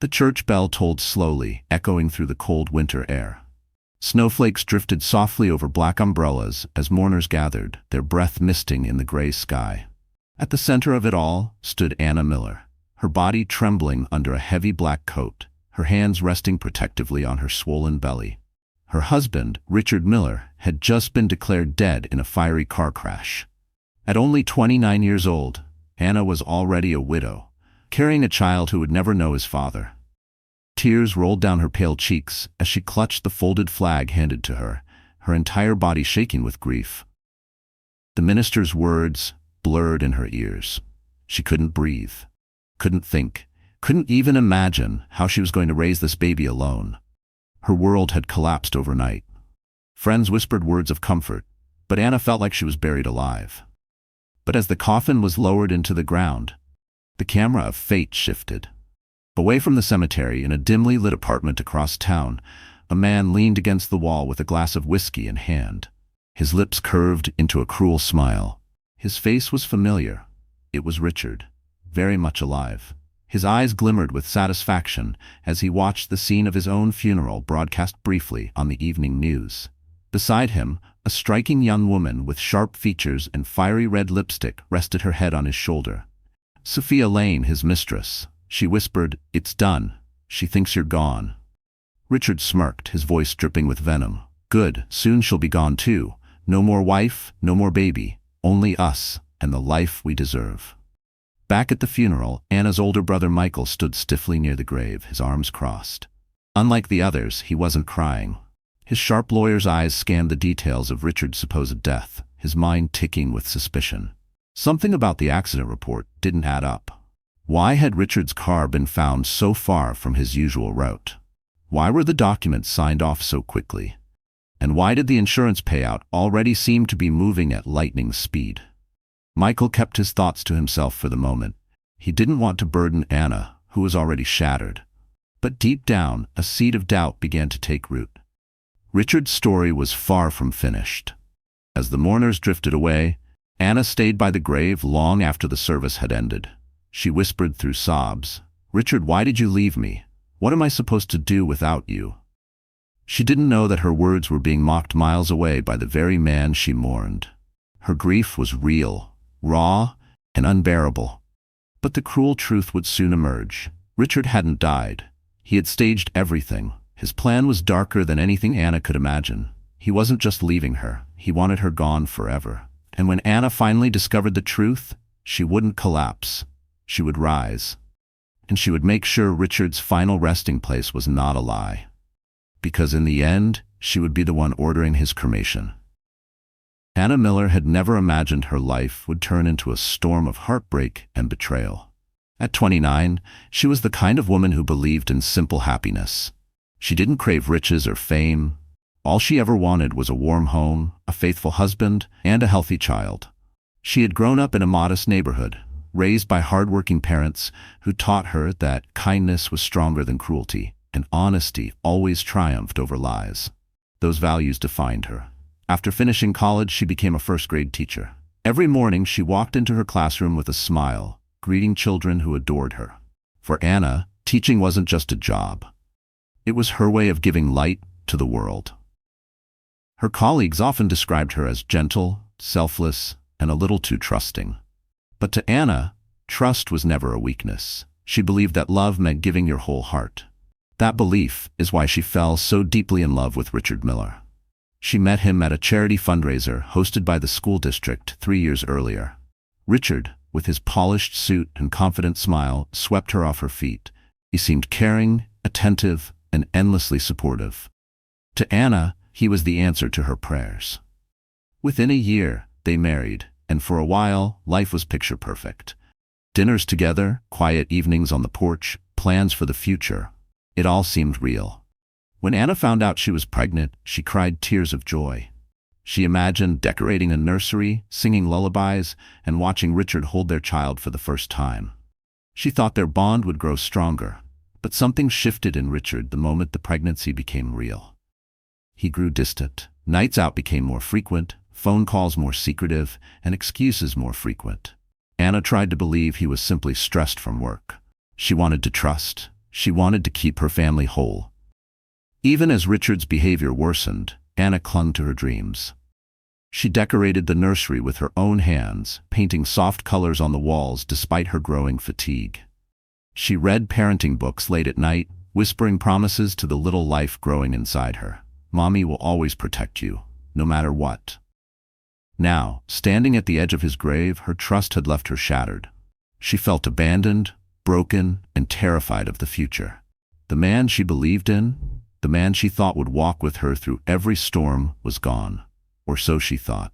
The church bell tolled slowly, echoing through the cold winter air. Snowflakes drifted softly over black umbrellas as mourners gathered, their breath misting in the gray sky. At the center of it all stood Anna Miller, her body trembling under a heavy black coat, her hands resting protectively on her swollen belly. Her husband, Richard Miller, had just been declared dead in a fiery car crash. At only 29 years old, Anna was already a widow, carrying a child who would never know his father. Tears rolled down her pale cheeks as she clutched the folded flag handed to her, her entire body shaking with grief. The minister's words blurred in her ears. She couldn't breathe, couldn't think, couldn't even imagine how she was going to raise this baby alone. Her world had collapsed overnight. Friends whispered words of comfort, but Anna felt like she was buried alive. But as the coffin was lowered into the ground, the camera of fate shifted. Away from the cemetery, in a dimly lit apartment across town, a man leaned against the wall with a glass of whiskey in hand. His lips curved into a cruel smile. His face was familiar. It was Richard, very much alive. His eyes glimmered with satisfaction as he watched the scene of his own funeral broadcast briefly on the evening news. Beside him, a striking young woman with sharp features and fiery red lipstick rested her head on his shoulder. Sophia Lane, his mistress. She whispered, "It's done. She thinks you're gone." Richard smirked, his voice dripping with venom. "Good, soon she'll be gone too. No more wife, no more baby. Only us, and the life we deserve." Back at the funeral, Anna's older brother Michael stood stiffly near the grave, his arms crossed. Unlike the others, he wasn't crying. His sharp lawyer's eyes scanned the details of Richard's supposed death, his mind ticking with suspicion. Something about the accident report didn't add up. Why had Richard's car been found so far from his usual route? Why were the documents signed off so quickly? And why did the insurance payout already seem to be moving at lightning speed? Michael kept his thoughts to himself for the moment. He didn't want to burden Anna, who was already shattered. But deep down, a seed of doubt began to take root. Richard's story was far from finished. As the mourners drifted away, Anna stayed by the grave long after the service had ended. She whispered through sobs, "Richard, why did you leave me? What am I supposed to do without you?" She didn't know that her words were being mocked miles away by the very man she mourned. Her grief was real, raw, and unbearable. But the cruel truth would soon emerge. Richard hadn't died. He had staged everything. His plan was darker than anything Anna could imagine. He wasn't just leaving her. He wanted her gone forever. And when Anna finally discovered the truth, she wouldn't collapse. She would rise. And she would make sure Richard's final resting place was not a lie. Because in the end, she would be the one ordering his cremation. Anna Miller had never imagined her life would turn into a storm of heartbreak and betrayal. At 29, she was the kind of woman who believed in simple happiness. She didn't crave riches or fame. All she ever wanted was a warm home, a faithful husband, and a healthy child. She had grown up in a modest neighborhood, raised by hard-working parents who taught her that kindness was stronger than cruelty, and honesty always triumphed over lies. Those values defined her. After finishing college, she became a first-grade teacher. Every morning, she walked into her classroom with a smile, greeting children who adored her. For Anna, teaching wasn't just a job. It was her way of giving light to the world. Her colleagues often described her as gentle, selfless, and a little too trusting. But to Anna, trust was never a weakness. She believed that love meant giving your whole heart. That belief is why she fell so deeply in love with Richard Miller. She met him at a charity fundraiser hosted by the school district 3 years earlier. Richard, with his polished suit and confident smile, swept her off her feet. He seemed caring, attentive, and endlessly supportive. To Anna, he was the answer to her prayers. Within a year, they married, and for a while, life was picture perfect. Dinners together, quiet evenings on the porch, plans for the future. It all seemed real. When Anna found out she was pregnant, she cried tears of joy. She imagined decorating a nursery, singing lullabies, and watching Richard hold their child for the first time. She thought their bond would grow stronger, but something shifted in Richard the moment the pregnancy became real. He grew distant. Nights out became more frequent, phone calls more secretive, and excuses more frequent. Anna tried to believe he was simply stressed from work. She wanted to trust. She wanted to keep her family whole. Even as Richard's behavior worsened, Anna clung to her dreams. She decorated the nursery with her own hands, painting soft colors on the walls despite her growing fatigue. She read parenting books late at night, whispering promises to the little life growing inside her. Mommy will always protect you, no matter what. Now, standing at the edge of his grave, her trust had left her shattered. She felt abandoned, broken, and terrified of the future. The man she believed in, the man she thought would walk with her through every storm, was gone. Or so she thought.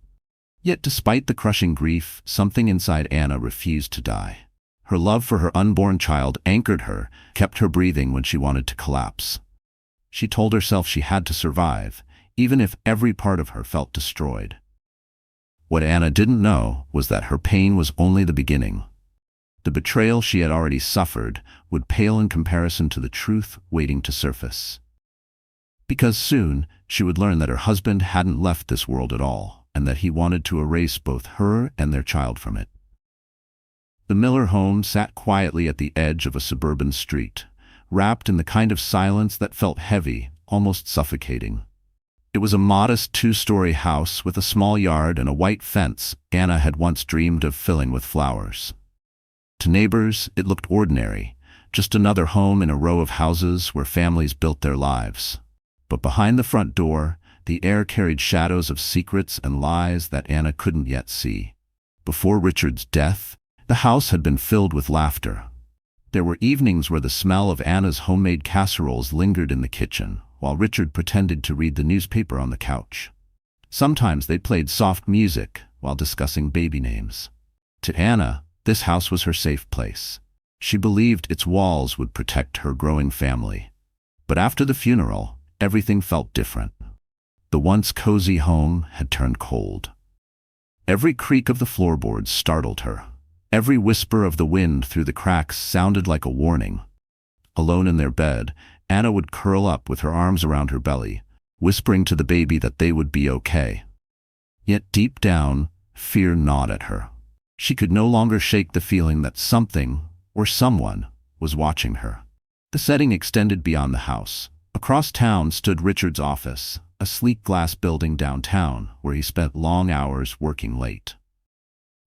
Yet despite the crushing grief, something inside Anna refused to die. Her love for her unborn child anchored her, kept her breathing when she wanted to collapse. She told herself she had to survive, even if every part of her felt destroyed. What Anna didn't know was that her pain was only the beginning. The betrayal she had already suffered would pale in comparison to the truth waiting to surface. Because soon, she would learn that her husband hadn't left this world at all, and that he wanted to erase both her and their child from it. The Miller home sat quietly at the edge of a suburban street, wrapped in the kind of silence that felt heavy, almost suffocating. It was a modest two-story house with a small yard and a white fence Anna had once dreamed of filling with flowers. To neighbors, it looked ordinary, just another home in a row of houses where families built their lives. But behind the front door, the air carried shadows of secrets and lies that Anna couldn't yet see. Before Richard's death, the house had been filled with laughter. There were evenings where the smell of Anna's homemade casseroles lingered in the kitchen, while Richard pretended to read the newspaper on the couch. Sometimes they played soft music while discussing baby names. To Anna, this house was her safe place. She believed its walls would protect her growing family. But after the funeral, everything felt different. The once cozy home had turned cold. Every creak of the floorboards startled her. Every whisper of the wind through the cracks sounded like a warning. Alone in their bed, Anna would curl up with her arms around her belly, whispering to the baby that they would be okay. Yet deep down, fear gnawed at her. She could no longer shake the feeling that something, or someone, was watching her. The setting extended beyond the house. Across town stood Richard's office, a sleek glass building downtown where he spent long hours working late.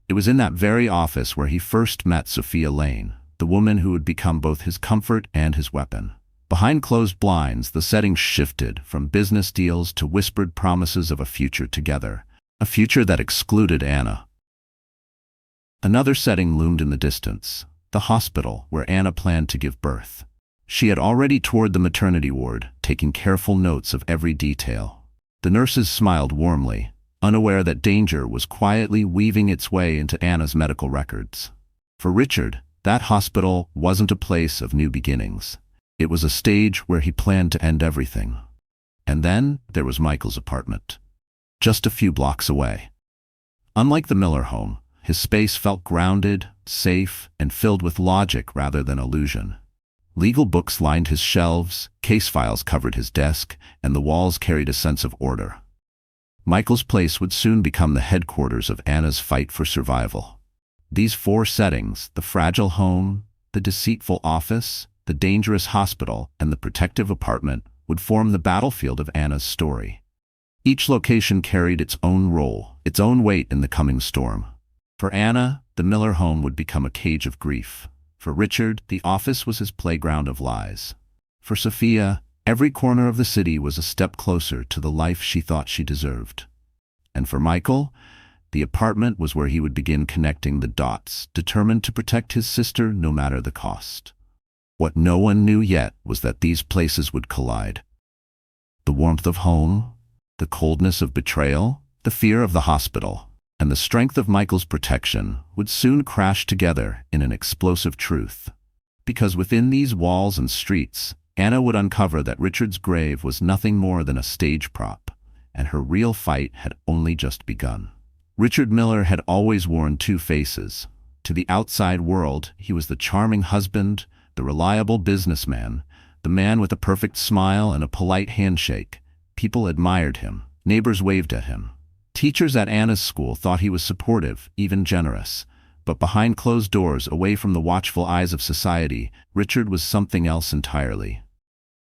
It was in that very office where he first met Sophia Lane, the woman who would become both his comfort and his weapon. Behind closed blinds, the setting shifted from business deals to whispered promises of a future together, a future that excluded Anna. Another setting loomed in the distance, the hospital where Anna planned to give birth. She had already toured the maternity ward, taking careful notes of every detail. The nurses smiled warmly, unaware that danger was quietly weaving its way into Anna's medical records. For Richard, that hospital wasn't a place of new beginnings. It was a stage where he planned to end everything. And then there was Michael's apartment, just a few blocks away. Unlike the Miller home, his space felt grounded, safe, and filled with logic rather than illusion. Legal books lined his shelves, case files covered his desk, and the walls carried a sense of order. Michael's place would soon become the headquarters of Anna's fight for survival. These four settings, the fragile home, the deceitful office, the dangerous hospital, and the protective apartment, would form the battlefield of Anna's story. Each location carried its own role, its own weight in the coming storm. For Anna, the Miller home would become a cage of grief. For Richard, the office was his playground of lies. For Sophia, every corner of the city was a step closer to the life she thought she deserved. And for Michael, the apartment was where he would begin connecting the dots, determined to protect his sister no matter the cost. What no one knew yet was that these places would collide. The warmth of home, the coldness of betrayal, the fear of the hospital, and the strength of Michael's protection would soon crash together in an explosive truth. Because within these walls and streets, Anna would uncover that Richard's grave was nothing more than a stage prop, and her real fight had only just begun. Richard Miller had always worn two faces. To the outside world, he was the charming husband, the reliable businessman, the man with a perfect smile and a polite handshake. People admired him. Neighbors waved at him. Teachers at Anna's school thought he was supportive, even generous. But behind closed doors, away from the watchful eyes of society, Richard was something else entirely.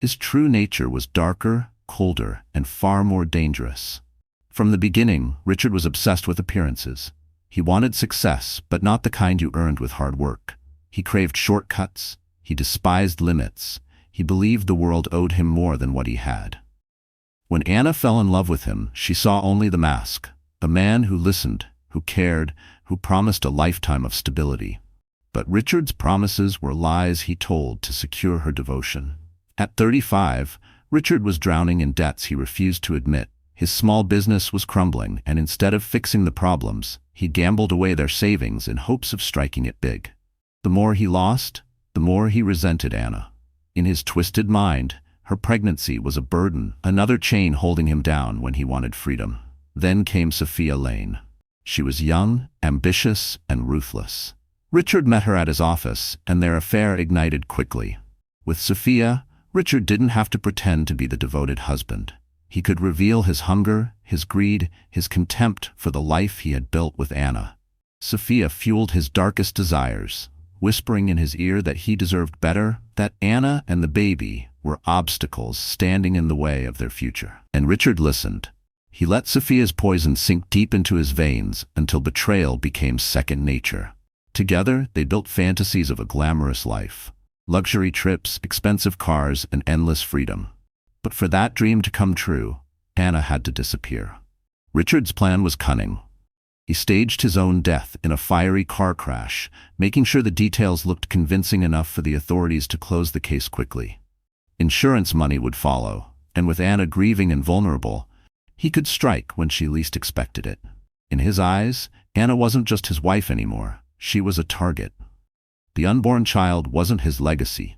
His true nature was darker, colder, and far more dangerous. From the beginning, Richard was obsessed with appearances. He wanted success, but not the kind you earned with hard work. He craved shortcuts. He despised limits. He believed the world owed him more than what he had. When Anna fell in love with him, she saw only the mask, a man who listened, who cared, who promised a lifetime of stability. But Richard's promises were lies he told to secure her devotion. At 35, Richard was drowning in debts he refused to admit. His small business was crumbling, and instead of fixing the problems, he gambled away their savings in hopes of striking it big. The more he lost, the more he resented Anna. In his twisted mind, her pregnancy was a burden, another chain holding him down when he wanted freedom. Then came Sophia Lane. She was young, ambitious, and ruthless. Richard met her at his office, and their affair ignited quickly. With Sophia, Richard didn't have to pretend to be the devoted husband. He could reveal his hunger, his greed, his contempt for the life he had built with Anna. Sophia fueled his darkest desires, whispering in his ear that he deserved better, that Anna and the baby were obstacles standing in the way of their future. And Richard listened. He let Sophia's poison sink deep into his veins until betrayal became second nature. Together, they built fantasies of a glamorous life. Luxury trips, expensive cars, and endless freedom. But for that dream to come true, Anna had to disappear. Richard's plan was cunning. He staged his own death in a fiery car crash, making sure the details looked convincing enough for the authorities to close the case quickly. Insurance money would follow, and with Anna grieving and vulnerable, he could strike when she least expected it. In his eyes, Anna wasn't just his wife anymore. She was a target. The unborn child wasn't his legacy.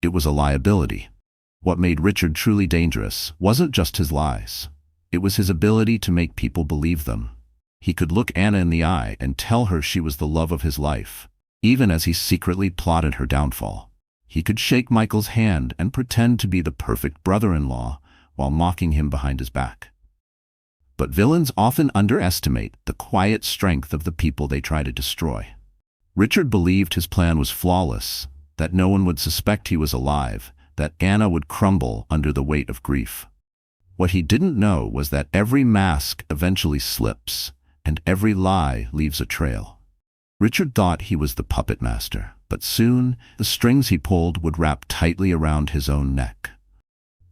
It was a liability. What made Richard truly dangerous wasn't just his lies. It was his ability to make people believe them. He could look Anna in the eye and tell her she was the love of his life, even as he secretly plotted her downfall. He could shake Michael's hand and pretend to be the perfect brother-in-law while mocking him behind his back. But villains often underestimate the quiet strength of the people they try to destroy. Richard believed his plan was flawless, that no one would suspect he was alive, that Anna would crumble under the weight of grief. What he didn't know was that every mask eventually slips, and every lie leaves a trail. Richard thought he was the puppet master, but soon the strings he pulled would wrap tightly around his own neck.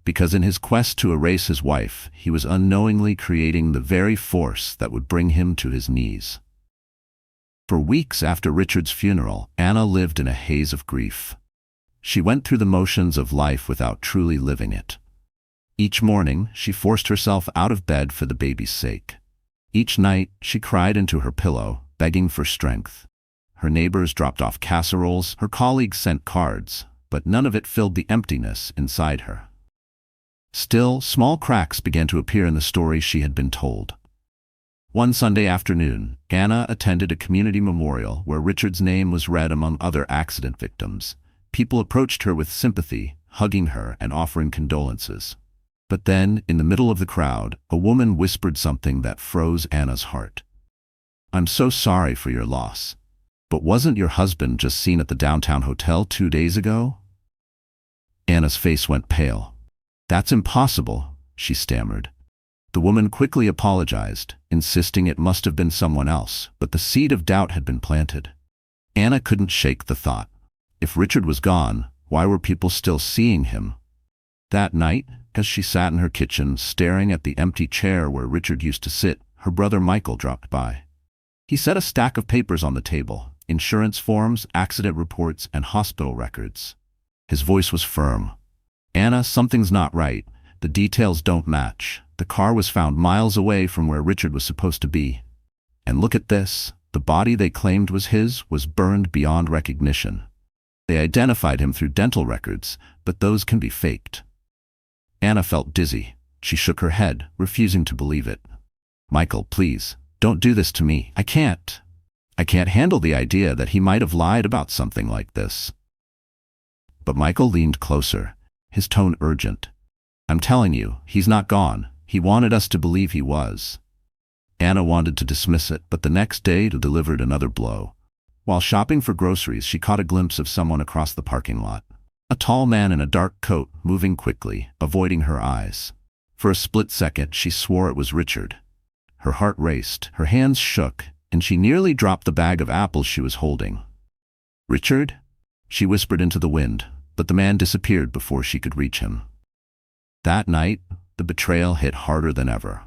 Because in his quest to erase his wife, he was unknowingly creating the very force that would bring him to his knees. For weeks after Richard's funeral, Anna lived in a haze of grief. She went through the motions of life without truly living it. Each morning, she forced herself out of bed for the baby's sake. Each night, she cried into her pillow, begging for strength. Her neighbors dropped off casseroles, her colleagues sent cards, but none of it filled the emptiness inside her. Still, small cracks began to appear in the story she had been told. One Sunday afternoon, Anna attended a community memorial where Richard's name was read among other accident victims. People approached her with sympathy, hugging her and offering condolences. But then, in the middle of the crowd, a woman whispered something that froze Anna's heart. "I'm so sorry for your loss. But wasn't your husband just seen at the downtown hotel 2 days ago?" Anna's face went pale. "That's impossible," she stammered. The woman quickly apologized, insisting it must have been someone else, but the seed of doubt had been planted. Anna couldn't shake the thought. If Richard was gone, why were people still seeing him? That night, as she sat in her kitchen staring at the empty chair where Richard used to sit, her brother Michael dropped by. He set a stack of papers on the table, insurance forms, accident reports, and hospital records. His voice was firm. "Anna, something's not right. The details don't match. The car was found miles away from where Richard was supposed to be. And look at this. The body they claimed was his was burned beyond recognition. They identified him through dental records, but those can be faked." Anna felt dizzy. She shook her head, refusing to believe it. "Michael, please, don't do this to me. I can't handle the idea that he might have lied about something like this." But Michael leaned closer, his tone urgent. "I'm telling you, he's not gone. He wanted us to believe he was." Anna wanted to dismiss it, but the next day it delivered another blow. While shopping for groceries, she caught a glimpse of someone across the parking lot. A tall man in a dark coat, moving quickly, avoiding her eyes. For a split second, she swore it was Richard. Her heart raced, her hands shook, and she nearly dropped the bag of apples she was holding. "Richard?" she whispered into the wind, but the man disappeared before she could reach him. That night, the betrayal hit harder than ever.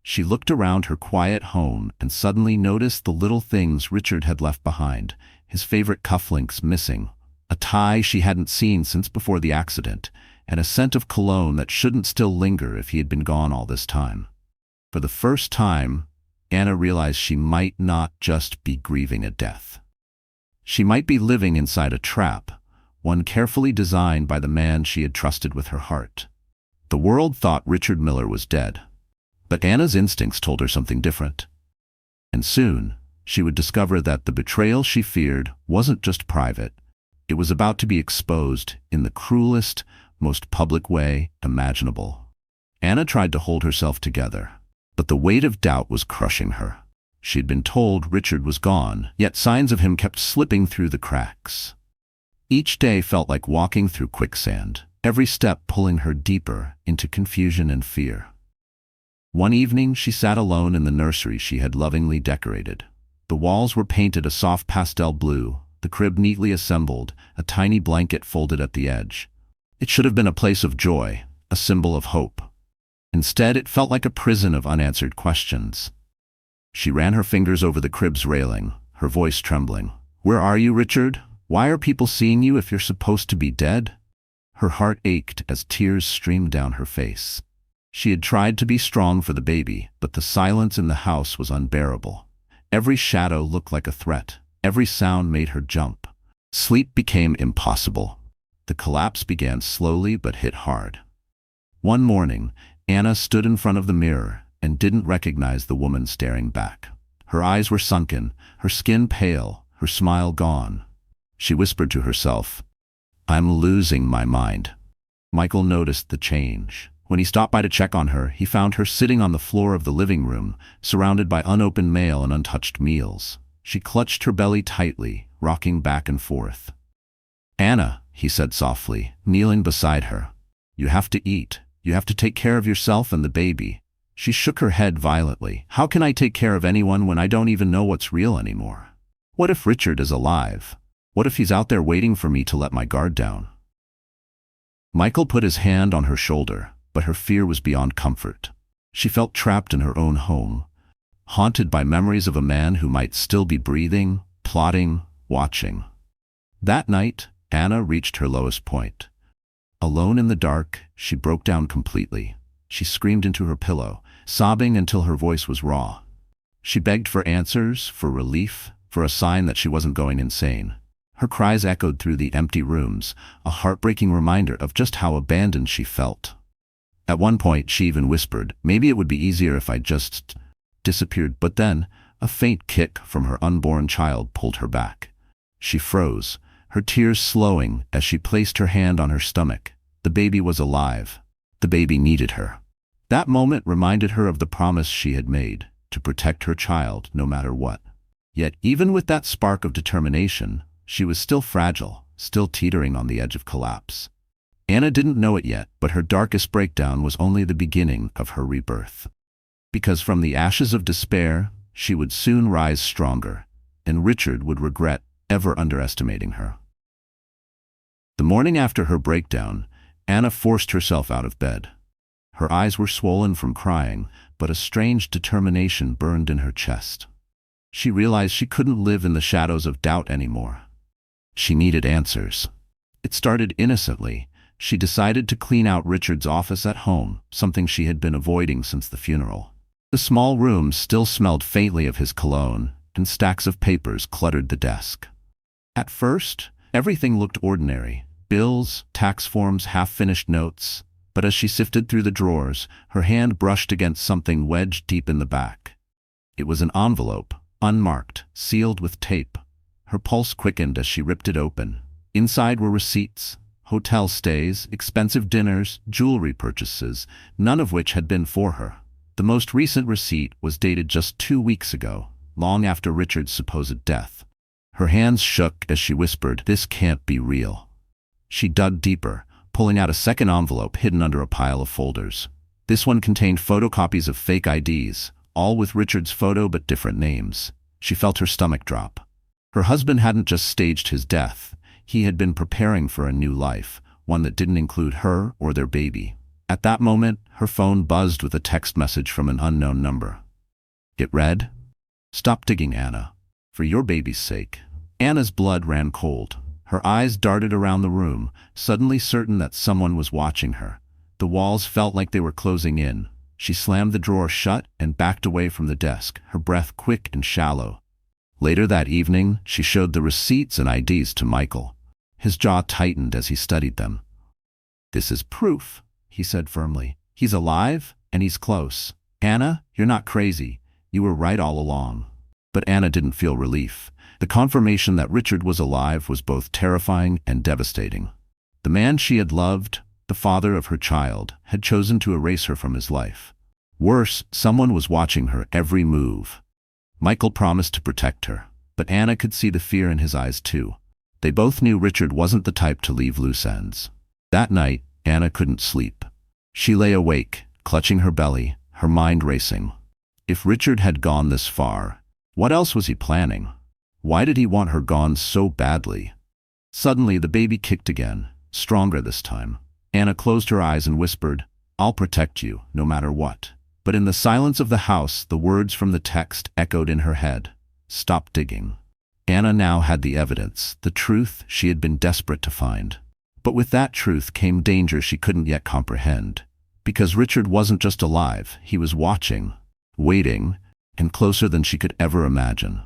She looked around her quiet home and suddenly noticed the little things Richard had left behind, his favorite cufflinks missing, a tie she hadn't seen since before the accident, and a scent of cologne that shouldn't still linger if he had been gone all this time. For the first time, Anna realized she might not just be grieving a death. She might be living inside a trap, one carefully designed by the man she had trusted with her heart. The world thought Richard Miller was dead, but Anna's instincts told her something different. And soon, she would discover that the betrayal she feared wasn't just private. It was about to be exposed in the cruelest, most public way imaginable. Anna tried to hold herself together, but the weight of doubt was crushing her. She'd been told Richard was gone, yet signs of him kept slipping through the cracks. Each day felt like walking through quicksand, every step pulling her deeper into confusion and fear. One evening, she sat alone in the nursery she had lovingly decorated. The walls were painted a soft pastel blue, the crib neatly assembled, a tiny blanket folded at the edge. It should have been a place of joy, a symbol of hope. Instead, it felt like a prison of unanswered questions. She ran her fingers over the crib's railing, her voice trembling. "Where are you, Richard? Why are people seeing you if you're supposed to be dead?" Her heart ached as tears streamed down her face. She had tried to be strong for the baby, but the silence in the house was unbearable. Every shadow looked like a threat. Every sound made her jump. Sleep became impossible. The collapse began slowly but hit hard. One morning, Anna stood in front of the mirror and didn't recognize the woman staring back. Her eyes were sunken, her skin pale, her smile gone. She whispered to herself, "I'm losing my mind." Michael noticed the change. When he stopped by to check on her, he found her sitting on the floor of the living room, surrounded by unopened mail and untouched meals. She clutched her belly tightly, rocking back and forth. "Anna," he said softly, kneeling beside her. "You have to eat. You have to take care of yourself and the baby." She shook her head violently. "How can I take care of anyone when I don't even know what's real anymore? What if Richard is alive? What if he's out there waiting for me to let my guard down?" Michael put his hand on her shoulder, but her fear was beyond comfort. She felt trapped in her own home, haunted by memories of a man who might still be breathing, plotting, watching. That night, Anna reached her lowest point. Alone in the dark, she broke down completely. She screamed into her pillow, sobbing until her voice was raw. She begged for answers, for relief, for a sign that she wasn't going insane. Her cries echoed through the empty rooms, a heartbreaking reminder of just how abandoned she felt. At one point, she even whispered, "Maybe it would be easier if I just disappeared," but then, a faint kick from her unborn child pulled her back. She froze, her tears slowing as she placed her hand on her stomach. The baby was alive. The baby needed her. That moment reminded her of the promise she had made, to protect her child no matter what. Yet even with that spark of determination, she was still fragile, still teetering on the edge of collapse. Anna didn't know it yet, but her darkest breakdown was only the beginning of her rebirth. Because from the ashes of despair, she would soon rise stronger, and Richard would regret ever underestimating her. The morning after her breakdown, Anna forced herself out of bed. Her eyes were swollen from crying, but a strange determination burned in her chest. She realized she couldn't live in the shadows of doubt anymore. She needed answers. It started innocently. She decided to clean out Richard's office at home, something she had been avoiding since the funeral. The small room still smelled faintly of his cologne, and stacks of papers cluttered the desk. At first, everything looked ordinary. Bills, tax forms, half-finished notes. But as she sifted through the drawers, her hand brushed against something wedged deep in the back. It was an envelope, unmarked, sealed with tape. Her pulse quickened as she ripped it open. Inside were receipts, hotel stays, expensive dinners, jewelry purchases, none of which had been for her. The most recent receipt was dated just 2 weeks ago, long after Richard's supposed death. Her hands shook as she whispered, "This can't be real." She dug deeper, pulling out a second envelope hidden under a pile of folders. This one contained photocopies of fake IDs, all with Richard's photo but different names. She felt her stomach drop. Her husband hadn't just staged his death. He had been preparing for a new life, one that didn't include her or their baby. At that moment, her phone buzzed with a text message from an unknown number. It read, "Stop digging, Anna. For your baby's sake." Anna's blood ran cold. Her eyes darted around the room, suddenly certain that someone was watching her. The walls felt like they were closing in. She slammed the drawer shut and backed away from the desk, her breath quick and shallow. Later that evening, she showed the receipts and IDs to Michael. His jaw tightened as he studied them. "This is proof," he said firmly. "He's alive, and he's close. Anna, you're not crazy. You were right all along." But Anna didn't feel relief. The confirmation that Richard was alive was both terrifying and devastating. The man she had loved, the father of her child, had chosen to erase her from his life. Worse, someone was watching her every move. Michael promised to protect her, but Anna could see the fear in his eyes too. They both knew Richard wasn't the type to leave loose ends. That night, Anna couldn't sleep. She lay awake, clutching her belly, her mind racing. If Richard had gone this far, what else was he planning? Why did he want her gone so badly? Suddenly, the baby kicked again, stronger this time. Anna closed her eyes and whispered, "I'll protect you, no matter what." But in the silence of the house, the words from the text echoed in her head. "Stop digging." Anna now had the evidence, the truth she had been desperate to find. But with that truth came danger she couldn't yet comprehend. Because Richard wasn't just alive, he was watching, waiting, and closer than she could ever imagine.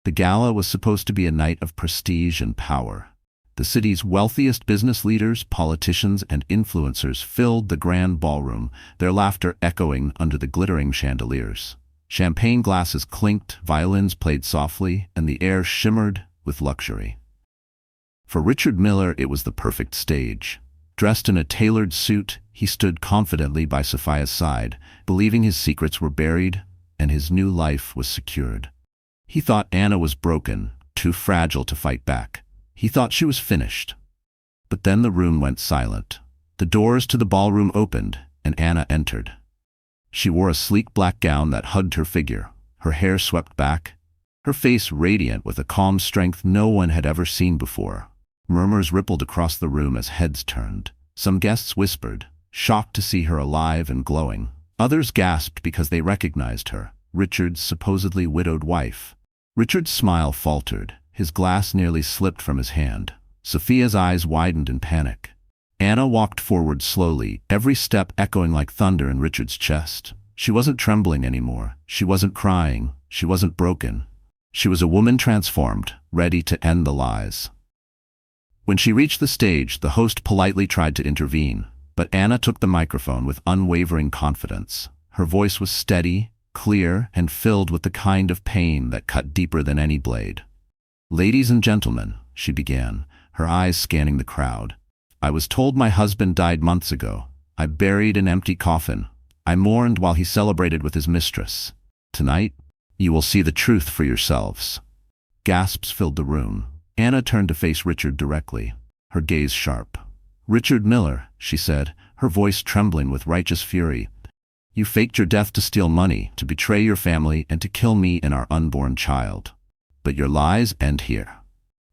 The gala was supposed to be a night of prestige and power. The city's wealthiest business leaders, politicians, and influencers filled the grand ballroom, their laughter echoing under the glittering chandeliers. Champagne glasses clinked, violins played softly, and the air shimmered with luxury. For Richard Miller, it was the perfect stage. Dressed in a tailored suit, he stood confidently by Sophia's side, believing his secrets were buried and his new life was secured. He thought Anna was broken, too fragile to fight back. He thought she was finished. But then the room went silent. The doors to the ballroom opened, and Anna entered. She wore a sleek black gown that hugged her figure, her hair swept back, her face radiant with a calm strength no one had ever seen before. Murmurs rippled across the room as heads turned. Some guests whispered, shocked to see her alive and glowing. Others gasped because they recognized her, Richard's supposedly widowed wife. Richard's smile faltered. His glass nearly slipped from his hand. Sophia's eyes widened in panic. Anna walked forward slowly, every step echoing like thunder in Richard's chest. She wasn't trembling anymore. She wasn't crying. She wasn't broken. She was a woman transformed, ready to end the lies. When she reached the stage, the host politely tried to intervene, but Anna took the microphone with unwavering confidence. Her voice was steady, clear, and filled with the kind of pain that cut deeper than any blade. "Ladies and gentlemen," she began, her eyes scanning the crowd. "I was told my husband died months ago. I buried an empty coffin. I mourned while he celebrated with his mistress. Tonight, you will see the truth for yourselves." Gasps filled the room. Anna turned to face Richard directly, her gaze sharp. "Richard Miller," she said, her voice trembling with righteous fury, "you faked your death to steal money, to betray your family, and to kill me and our unborn child. But your lies end here."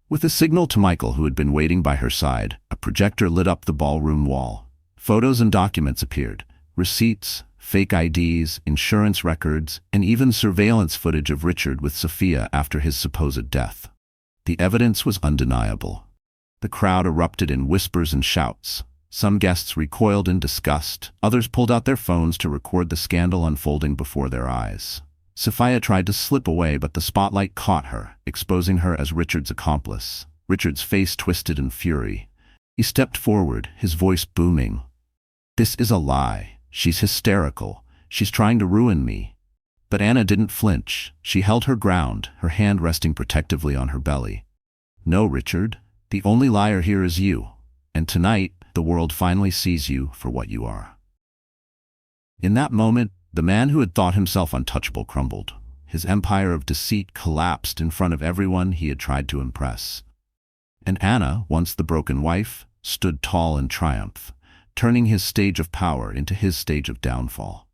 With a signal to Michael, who had been waiting by her side, a projector lit up the ballroom wall. Photos and documents appeared, receipts, fake IDs, insurance records, and even surveillance footage of Richard with Sophia after his supposed death. The evidence was undeniable. The crowd erupted in whispers and shouts. Some guests recoiled in disgust. Others pulled out their phones to record the scandal unfolding before their eyes. Sophia tried to slip away, but the spotlight caught her, exposing her as Richard's accomplice. Richard's face twisted in fury. He stepped forward, his voice booming. "This is a lie. She's hysterical. She's trying to ruin me." But Anna didn't flinch. She held her ground, her hand resting protectively on her belly. "No, Richard. The only liar here is you. And tonight, the world finally sees you for what you are." In that moment, the man who had thought himself untouchable crumbled. His empire of deceit collapsed in front of everyone he had tried to impress. And Anna, once the broken wife, stood tall in triumph, turning his stage of power into his stage of downfall.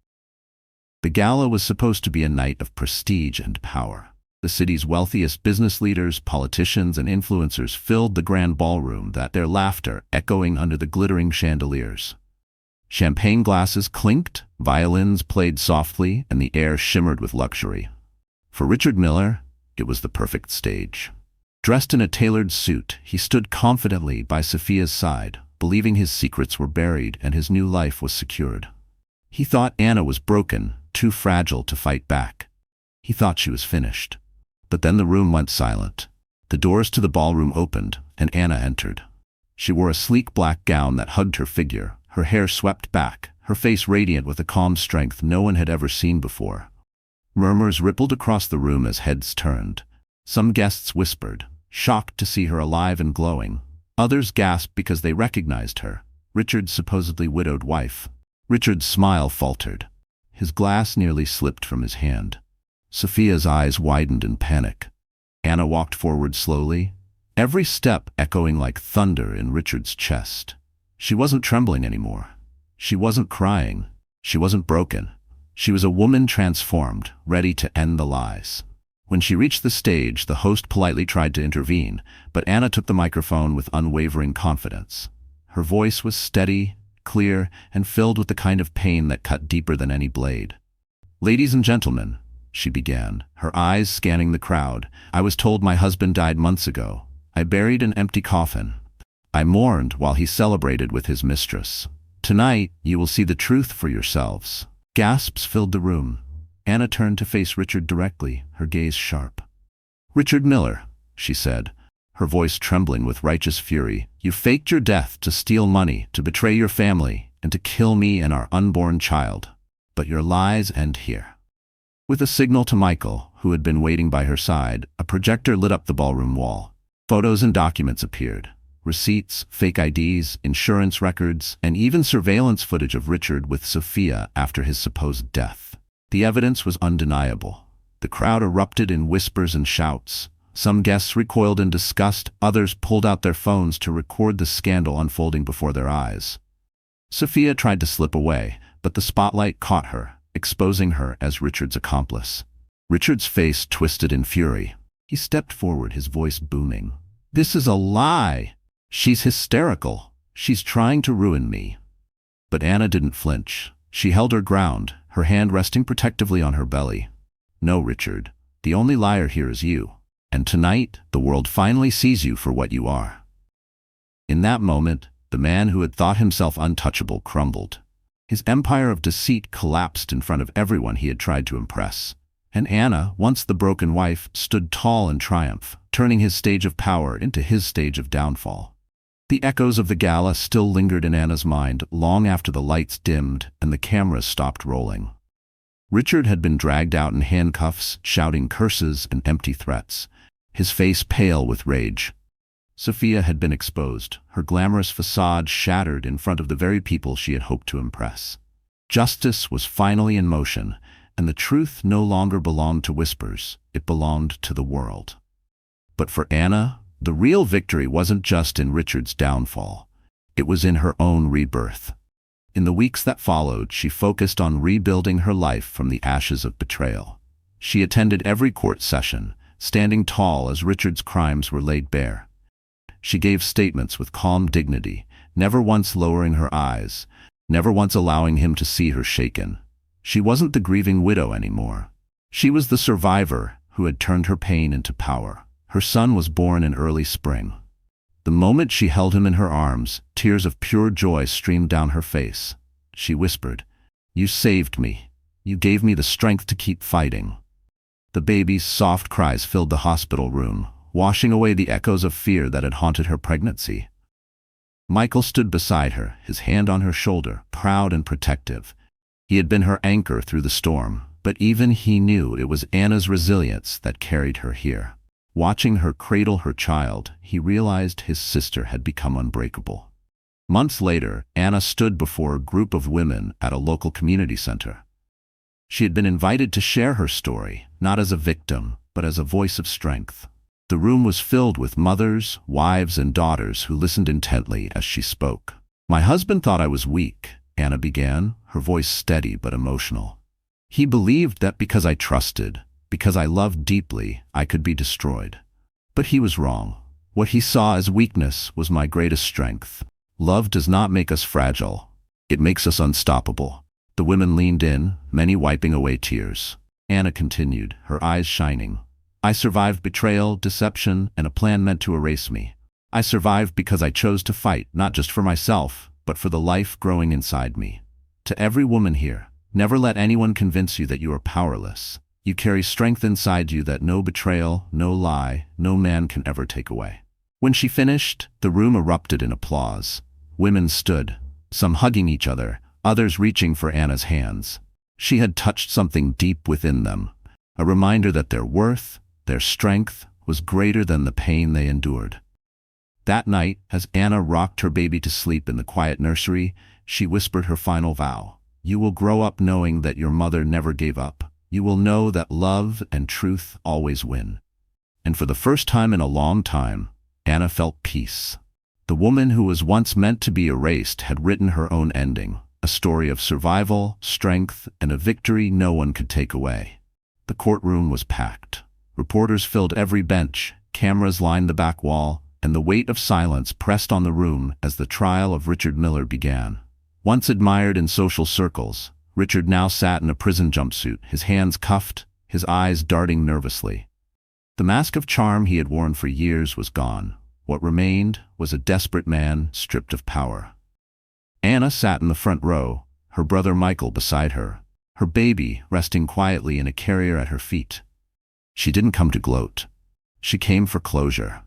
The gala was supposed to be a night of prestige and power. The city's wealthiest business leaders, politicians, and influencers filled the grand ballroom, their laughter echoing under the glittering chandeliers. Champagne glasses clinked, violins played softly, and the air shimmered with luxury. For Richard Miller, it was the perfect stage. Dressed in a tailored suit, he stood confidently by Sophia's side, believing his secrets were buried and his new life was secured. He thought Anna was broken, too fragile to fight back. He thought she was finished. But then the room went silent. The doors to the ballroom opened, and Anna entered. She wore a sleek black gown that hugged her figure, her hair swept back, her face radiant with a calm strength no one had ever seen before. Murmurs rippled across the room as heads turned. Some guests whispered, shocked to see her alive and glowing. Others gasped because they recognized her, Richard's supposedly widowed wife. Richard's smile faltered. His glass nearly slipped from his hand. Sophia's eyes widened in panic. Anna walked forward slowly, every step echoing like thunder in Richard's chest. She wasn't trembling anymore. She wasn't crying. She wasn't broken. She was a woman transformed, ready to end the lies. When she reached the stage, the host politely tried to intervene, but Anna took the microphone with unwavering confidence. Her voice was steady, clear, and filled with the kind of pain that cut deeper than any blade. "Ladies and gentlemen," she began, her eyes scanning the crowd, "I was told my husband died months ago. I buried an empty coffin. I mourned while he celebrated with his mistress. Tonight, you will see the truth for yourselves." Gasps filled the room. Anna turned to face Richard directly, her gaze sharp. "Richard Miller," she said, her voice trembling with righteous fury, "you faked your death to steal money, to betray your family, and to kill me and our unborn child. But your lies end here." With a signal to Michael, who had been waiting by her side, a projector lit up the ballroom wall. Photos and documents appeared. Receipts, fake IDs, insurance records, and even surveillance footage of Richard with Sophia after his supposed death. The evidence was undeniable. The crowd erupted in whispers and shouts. Some guests recoiled in disgust, others pulled out their phones to record the scandal unfolding before their eyes. Sophia tried to slip away, but the spotlight caught her, exposing her as Richard's accomplice. Richard's face twisted in fury. He stepped forward, his voice booming. "This is a lie! She's hysterical. She's trying to ruin me." But Anna didn't flinch. She held her ground, her hand resting protectively on her belly. "No, Richard. The only liar here is you. And tonight, the world finally sees you for what you are." In that moment, the man who had thought himself untouchable crumbled. His empire of deceit collapsed in front of everyone he had tried to impress. And Anna, once the broken wife, stood tall in triumph, turning his stage of power into his stage of downfall. The echoes of the gala still lingered in Anna's mind long after the lights dimmed and the cameras stopped rolling. Richard had been dragged out in handcuffs, shouting curses and empty threats, his face pale with rage. Sophia had been exposed, her glamorous facade shattered in front of the very people she had hoped to impress. Justice was finally in motion, and the truth no longer belonged to whispers, it belonged to the world. But for Anna, the real victory wasn't just in Richard's downfall. It was in her own rebirth. In the weeks that followed, she focused on rebuilding her life from the ashes of betrayal. She attended every court session, standing tall as Richard's crimes were laid bare. She gave statements with calm dignity, never once lowering her eyes, never once allowing him to see her shaken. She wasn't the grieving widow anymore. She was the survivor who had turned her pain into power. Her son was born in early spring. The moment she held him in her arms, tears of pure joy streamed down her face. She whispered, "You saved me. You gave me the strength to keep fighting." The baby's soft cries filled the hospital room, washing away the echoes of fear that had haunted her pregnancy. Michael stood beside her, his hand on her shoulder, proud and protective. He had been her anchor through the storm, but even he knew it was Anna's resilience that carried her here. Watching her cradle her child, he realized his sister had become unbreakable. Months later, Anna stood before a group of women at a local community center. She had been invited to share her story, not as a victim, but as a voice of strength. The room was filled with mothers, wives, and daughters who listened intently as she spoke. "My husband thought I was weak," Anna began, her voice steady but emotional. "He believed that because I trusted, because I loved deeply, I could be destroyed. But he was wrong. What he saw as weakness was my greatest strength. Love does not make us fragile. It makes us unstoppable." The women leaned in, many wiping away tears. Anna continued, her eyes shining. "I survived betrayal, deception, and a plan meant to erase me. I survived because I chose to fight, not just for myself, but for the life growing inside me. To every woman here, never let anyone convince you that you are powerless. You carry strength inside you that no betrayal, no lie, no man can ever take away." When she finished, the room erupted in applause. Women stood, some hugging each other, others reaching for Anna's hands. She had touched something deep within them, a reminder that their worth, their strength, was greater than the pain they endured. That night, as Anna rocked her baby to sleep in the quiet nursery, she whispered her final vow. "You will grow up knowing that your mother never gave up. You will know that love and truth always win." And for the first time in a long time, Anna felt peace. The woman who was once meant to be erased had written her own ending, a story of survival, strength, and a victory no one could take away. The courtroom was packed. Reporters filled every bench, cameras lined the back wall, and the weight of silence pressed on the room as the trial of Richard Miller began. Once admired in social circles, Richard now sat in a prison jumpsuit, his hands cuffed, his eyes darting nervously. The mask of charm he had worn for years was gone. What remained was a desperate man stripped of power. Anna sat in the front row, her brother Michael beside her, her baby resting quietly in a carrier at her feet. She didn't come to gloat. She came for closure.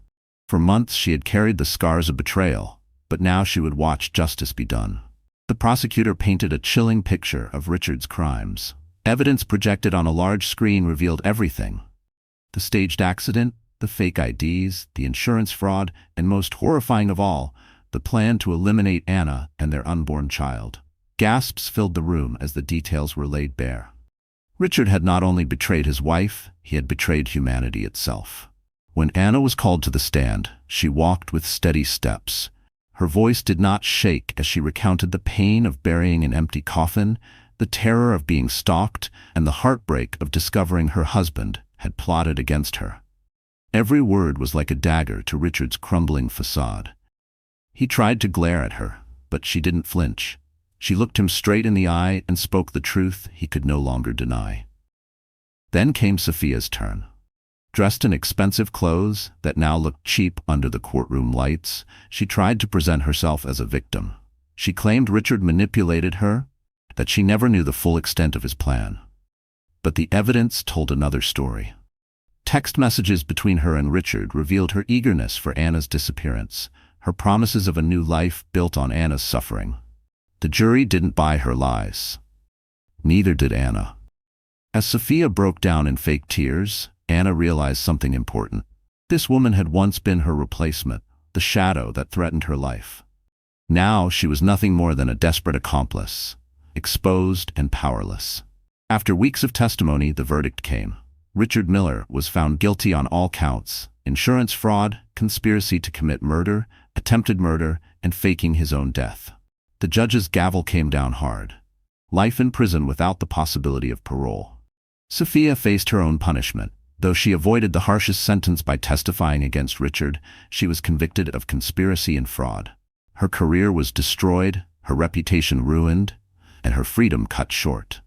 For months she had carried the scars of betrayal, but now she would watch justice be done. The prosecutor painted a chilling picture of Richard's crimes. Evidence projected on a large screen revealed everything. The staged accident, the fake IDs, the insurance fraud, and most horrifying of all, the plan to eliminate Anna and their unborn child. Gasps filled the room as the details were laid bare. Richard had not only betrayed his wife, he had betrayed humanity itself. When Anna was called to the stand, she walked with steady steps. Her voice did not shake as she recounted the pain of burying an empty coffin, the terror of being stalked, and the heartbreak of discovering her husband had plotted against her. Every word was like a dagger to Richard's crumbling facade. He tried to glare at her, but she didn't flinch. She looked him straight in the eye and spoke the truth he could no longer deny. Then came Sophia's turn. Dressed in expensive clothes that now looked cheap under the courtroom lights, she tried to present herself as a victim. She claimed Richard manipulated her, that she never knew the full extent of his plan. But the evidence told another story. Text messages between her and Richard revealed her eagerness for Anna's disappearance, her promises of a new life built on Anna's suffering. The jury didn't buy her lies. Neither did Anna. As Sophia broke down in fake tears, Anna realized something important. This woman had once been her replacement, the shadow that threatened her life. Now she was nothing more than a desperate accomplice, exposed and powerless. After weeks of testimony, the verdict came. Richard Miller was found guilty on all counts: insurance fraud, conspiracy to commit murder, attempted murder, and faking his own death. The judge's gavel came down hard. Life in prison without the possibility of parole. Sophia faced her own punishment. Though she avoided the harshest sentence by testifying against Richard, she was convicted of conspiracy and fraud. Her career was destroyed, her reputation ruined, and her freedom cut short.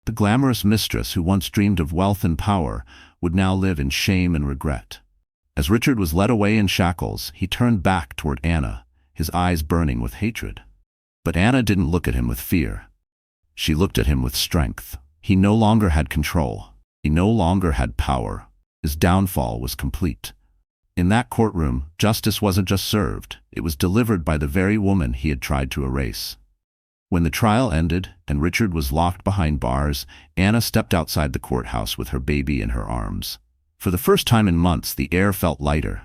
The glamorous mistress who once dreamed of wealth and power would now live in shame and regret. As Richard was led away in shackles, he turned back toward Anna, his eyes burning with hatred. But Anna didn't look at him with fear. She looked at him with strength. He no longer had control. He no longer had power. His downfall was complete. In that courtroom, justice wasn't just served, it was delivered by the very woman he had tried to erase. When the trial ended and Richard was locked behind bars, Anna stepped outside the courthouse with her baby in her arms. For the first time in months, the air felt lighter.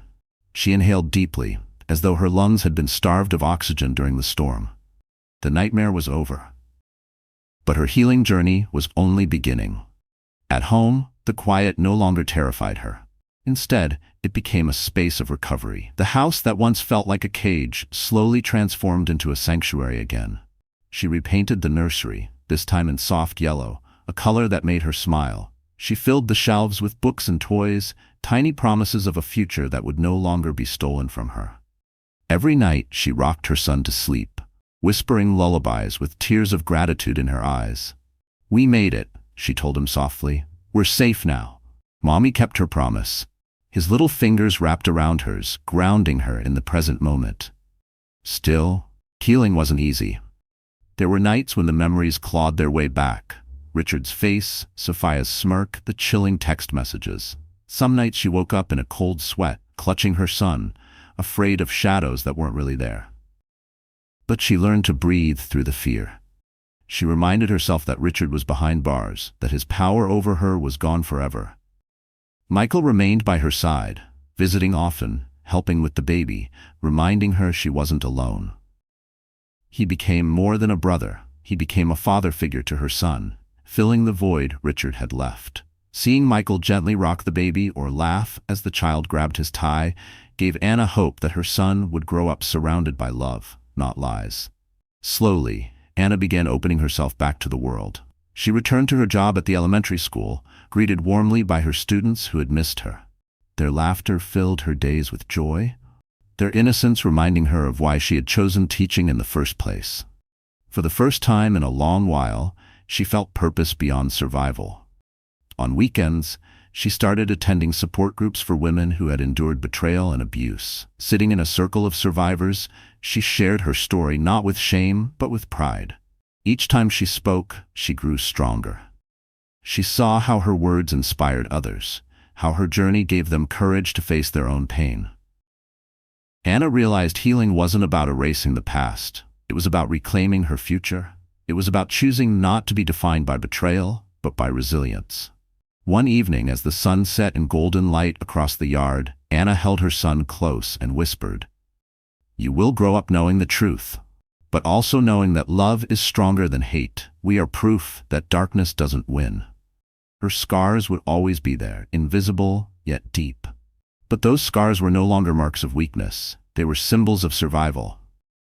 She inhaled deeply, as though her lungs had been starved of oxygen during the storm. The nightmare was over. But her healing journey was only beginning. At home, the quiet no longer terrified her. Instead, it became a space of recovery. The house that once felt like a cage slowly transformed into a sanctuary again. She repainted the nursery, this time in soft yellow, a color that made her smile. She filled the shelves with books and toys, tiny promises of a future that would no longer be stolen from her. Every night she rocked her son to sleep, whispering lullabies with tears of gratitude in her eyes. "We made it," she told him softly. "We're safe now." Mommy kept her promise. His little fingers wrapped around hers, grounding her in the present moment. Still, healing wasn't easy. There were nights when the memories clawed their way back. Richard's face, Sophia's smirk, the chilling text messages. Some nights she woke up in a cold sweat, clutching her son, afraid of shadows that weren't really there. But she learned to breathe through the fear. She reminded herself that Richard was behind bars, that his power over her was gone forever. Michael remained by her side, visiting often, helping with the baby, reminding her she wasn't alone. He became more than a brother. He became a father figure to her son, filling the void Richard had left. Seeing Michael gently rock the baby or laugh as the child grabbed his tie gave Anna hope that her son would grow up surrounded by love, not lies. Slowly, Anna began opening herself back to the world. She returned to her job at the elementary school, greeted warmly by her students who had missed her. Their laughter filled her days with joy, their innocence reminding her of why she had chosen teaching in the first place. For the first time in a long while, she felt purpose beyond survival. On weekends, she started attending support groups for women who had endured betrayal and abuse. Sitting in a circle of survivors, she shared her story not with shame, but with pride. Each time she spoke, she grew stronger. She saw how her words inspired others, how her journey gave them courage to face their own pain. Anna realized healing wasn't about erasing the past. It was about reclaiming her future. It was about choosing not to be defined by betrayal, but by resilience. One evening, as the sun set in golden light across the yard, Anna held her son close and whispered, "You will grow up knowing the truth, but also knowing that love is stronger than hate. We are proof that darkness doesn't win." Her scars would always be there, invisible yet deep. But those scars were no longer marks of weakness. They were symbols of survival.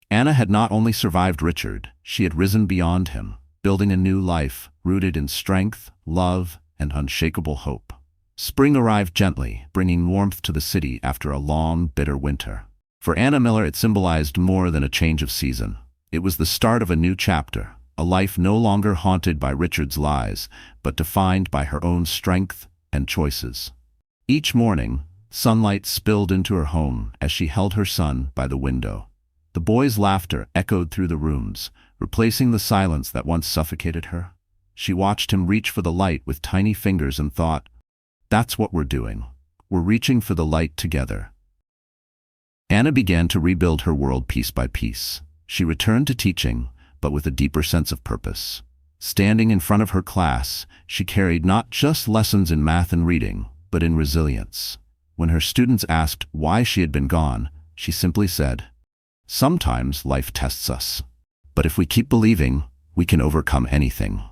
Anna had not only survived Richard, she had risen beyond him, building a new life rooted in strength, love, and unshakable hope. Spring arrived gently, bringing warmth to the city after a long, bitter winter. For Anna Miller, it symbolized more than a change of season. It was the start of a new chapter, a life no longer haunted by Richard's lies, but defined by her own strength and choices. Each morning, sunlight spilled into her home as she held her son by the window. The boy's laughter echoed through the rooms, replacing the silence that once suffocated her. She watched him reach for the light with tiny fingers and thought, "That's what we're doing. We're reaching for the light together." Anna began to rebuild her world piece by piece. She returned to teaching, but with a deeper sense of purpose. Standing in front of her class, she carried not just lessons in math and reading, but in resilience. When her students asked why she had been gone, she simply said, "Sometimes life tests us, but if we keep believing, we can overcome anything."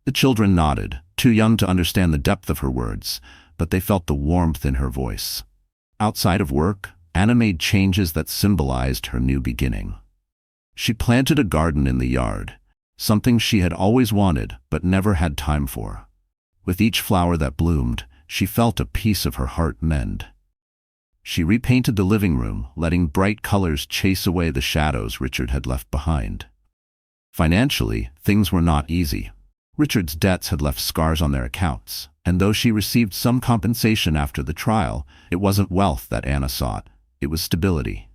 The children nodded, too young to understand the depth of her words, but they felt the warmth in her voice. Outside of work, Anna made changes that symbolized her new beginning. She planted a garden in the yard, something she had always wanted but never had time for. With each flower that bloomed, she felt a piece of her heart mend. She repainted the living room, letting bright colors chase away the shadows Richard had left behind. Financially, things were not easy. Richard's debts had left scars on their accounts, and though she received some compensation after the trial, it wasn't wealth that Anna sought, it was stability.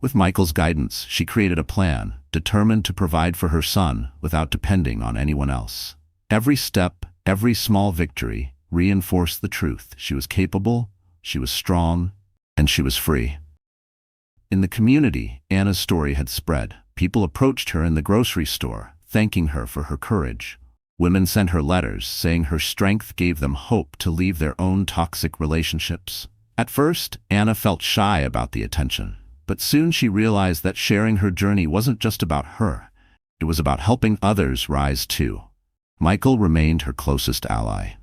With Michael's guidance, she created a plan, determined to provide for her son without depending on anyone else. Every step, every small victory, reinforced the truth. She was capable, she was strong, and she was free. In the community, Anna's story had spread. People approached her in the grocery store, thanking her for her courage. Women sent her letters, saying her strength gave them hope to leave their own toxic relationships. At first, Anna felt shy about the attention, but soon she realized that sharing her journey wasn't just about her. It was about helping others rise too. Michael remained her closest ally.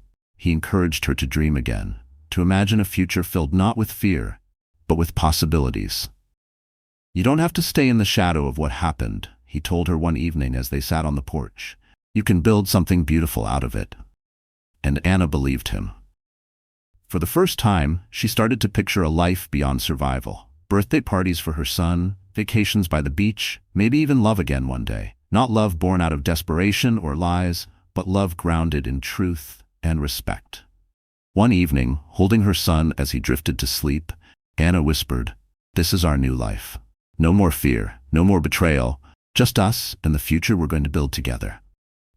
he encouraged her to dream again, to imagine a future filled not with fear, but with possibilities. "You don't have to stay in the shadow of what happened," he told her one evening as they sat on the porch. "You can build something beautiful out of it." And Anna believed him. For the first time, she started to picture a life beyond survival. Birthday parties for her son, vacations by the beach, maybe even love again one day. Not love born out of desperation or lies, but love grounded in truth and respect. One evening, holding her son as he drifted to sleep, Anna whispered, "This is our new life. No more fear, no more betrayal, just us and the future we're going to build together."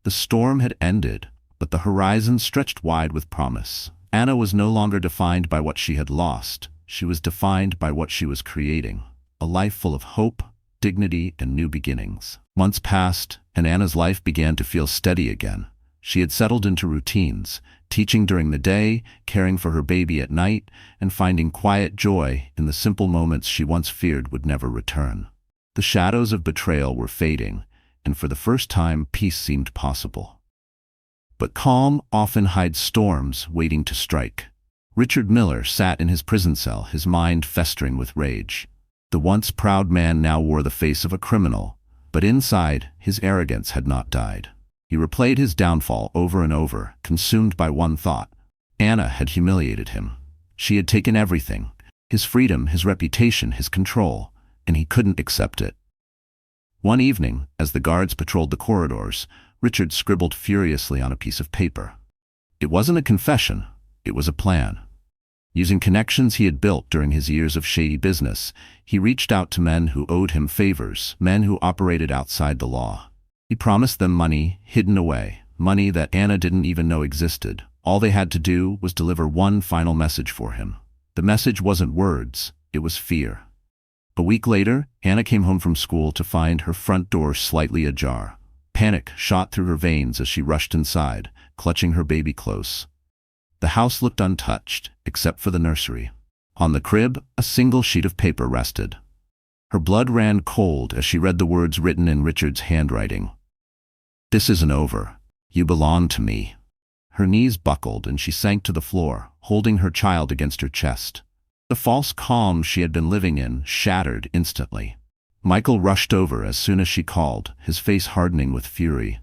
The storm had ended, but the horizon stretched wide with promise. Anna was no longer defined by what she had lost. She was defined by what she was creating. A life full of hope, dignity, and new beginnings. Months passed, and Anna's life began to feel steady again. She had settled into routines, teaching during the day, caring for her baby at night, and finding quiet joy in the simple moments she once feared would never return. The shadows of betrayal were fading, and for the first time peace seemed possible. But calm often hides storms waiting to strike. Richard Miller sat in his prison cell, his mind festering with rage. The once proud man now wore the face of a criminal, but inside, his arrogance had not died. He replayed his downfall over and over, consumed by one thought. Anna had humiliated him. She had taken everything, his freedom, his reputation, his control, and he couldn't accept it. One evening, as the guards patrolled the corridors, Richard scribbled furiously on a piece of paper. It wasn't a confession, it was a plan. Using connections he had built during his years of shady business, he reached out to men who owed him favors, men who operated outside the law. He promised them money hidden away, money that Anna didn't even know existed. All they had to do was deliver one final message for him. The message wasn't words, it was fear. A week later, Anna came home from school to find her front door slightly ajar. Panic shot through her veins as she rushed inside, clutching her baby close. The house looked untouched, except for the nursery. On the crib, a single sheet of paper rested. Her blood ran cold as she read the words written in Richard's handwriting. "This isn't over. You belong to me." Her knees buckled and she sank to the floor, holding her child against her chest. The false calm she had been living in shattered instantly. Michael rushed over as soon as she called, his face hardening with fury.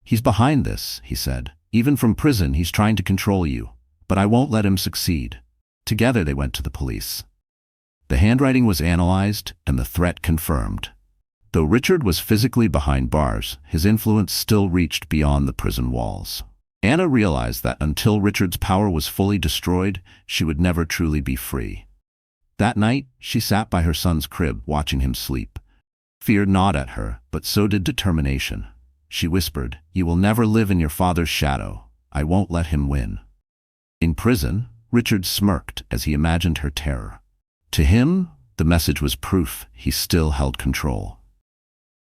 "He's behind this," he said. "Even from prison, he's trying to control you. But I won't let him succeed." Together they went to the police. The handwriting was analyzed and the threat confirmed. Though Richard was physically behind bars, his influence still reached beyond the prison walls. Anna realized that until Richard's power was fully destroyed, she would never truly be free. That night, she sat by her son's crib, watching him sleep. Fear gnawed at her, but so did determination. She whispered, "You will never live in your father's shadow. I won't let him win." In prison, Richard smirked as he imagined her terror. To him, the message was proof he still held control.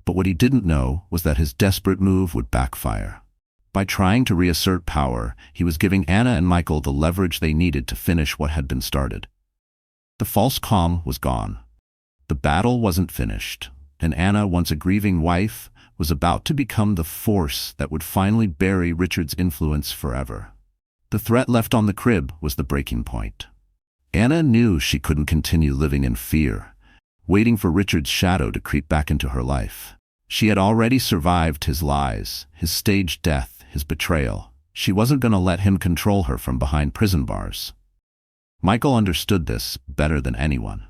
But what he didn't know was that his desperate move would backfire. By trying to reassert power, he was giving Anna and Michael the leverage they needed to finish what had been started. The false calm was gone. The battle wasn't finished, and Anna, once a grieving wife, was about to become the force that would finally bury Richard's influence forever. The threat left on the crib was the breaking point. Anna knew she couldn't continue living in fear, waiting for Richard's shadow to creep back into her life. She had already survived his lies, his staged death, his betrayal. She wasn't going to let him control her from behind prison bars. Michael understood this better than anyone.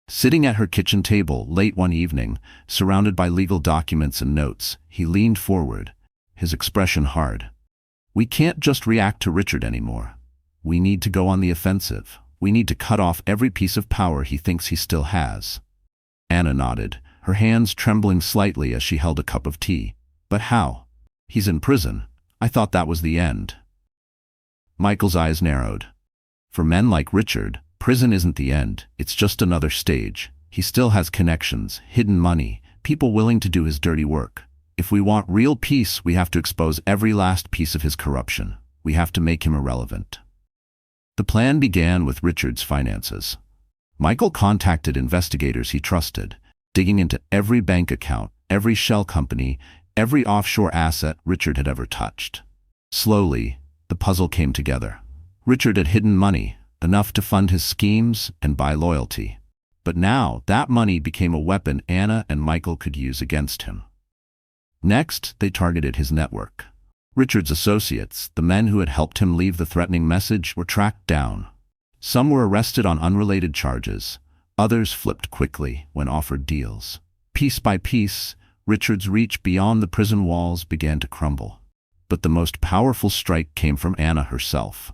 Sitting at her kitchen table late one evening, surrounded by legal documents and notes, he leaned forward, his expression hard. "We can't just react to Richard anymore. We need to go on the offensive. We need to cut off every piece of power he thinks he still has." Anna nodded, her hands trembling slightly as she held a cup of tea. "But how? He's in prison. I thought that was the end." Michael's eyes narrowed. For men like Richard, prison isn't the end, it's just another stage. He still has connections, hidden money, people willing to do his dirty work. If we want real peace, we have to expose every last piece of his corruption. We have to make him irrelevant. The plan began with Richard's finances. Michael contacted investigators he trusted, digging into every bank account, every shell company, every offshore asset Richard had ever touched. Slowly, the puzzle came together. Richard had hidden money, enough to fund his schemes and buy loyalty. But now, that money became a weapon Anna and Michael could use against him. Next, they targeted his network. Richard's associates, the men who had helped him leave the threatening message, were tracked down. Some were arrested on unrelated charges. Others flipped quickly when offered deals. Piece by piece, Richard's reach beyond the prison walls began to crumble. But the most powerful strike came from Anna herself.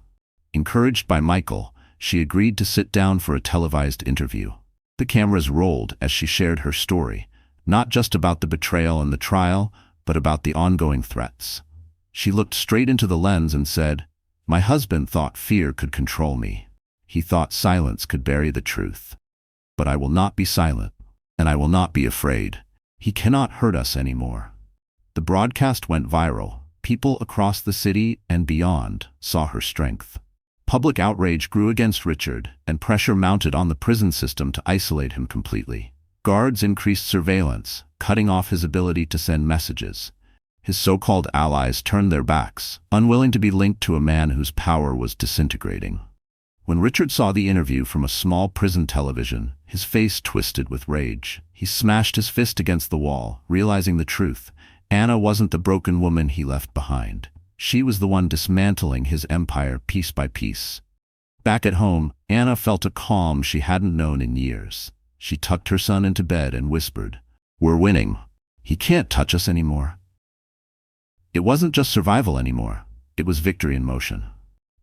Encouraged by Michael, she agreed to sit down for a televised interview. The cameras rolled as she shared her story, not just about the betrayal and the trial, but about the ongoing threats. She looked straight into the lens and said, "My husband thought fear could control me. He thought silence could bury the truth. But I will not be silent, and I will not be afraid. He cannot hurt us anymore." The broadcast went viral. People across the city and beyond saw her strength. Public outrage grew against Richard, and pressure mounted on the prison system to isolate him completely. Guards increased surveillance, cutting off his ability to send messages. His so-called allies turned their backs, unwilling to be linked to a man whose power was disintegrating. When Richard saw the interview from a small prison television, his face twisted with rage. He smashed his fist against the wall, realizing the truth. Anna wasn't the broken woman he left behind. She was the one dismantling his empire piece by piece. Back at home, Anna felt a calm she hadn't known in years. She tucked her son into bed and whispered, "We're winning. He can't touch us anymore." It wasn't just survival anymore. It was victory in motion.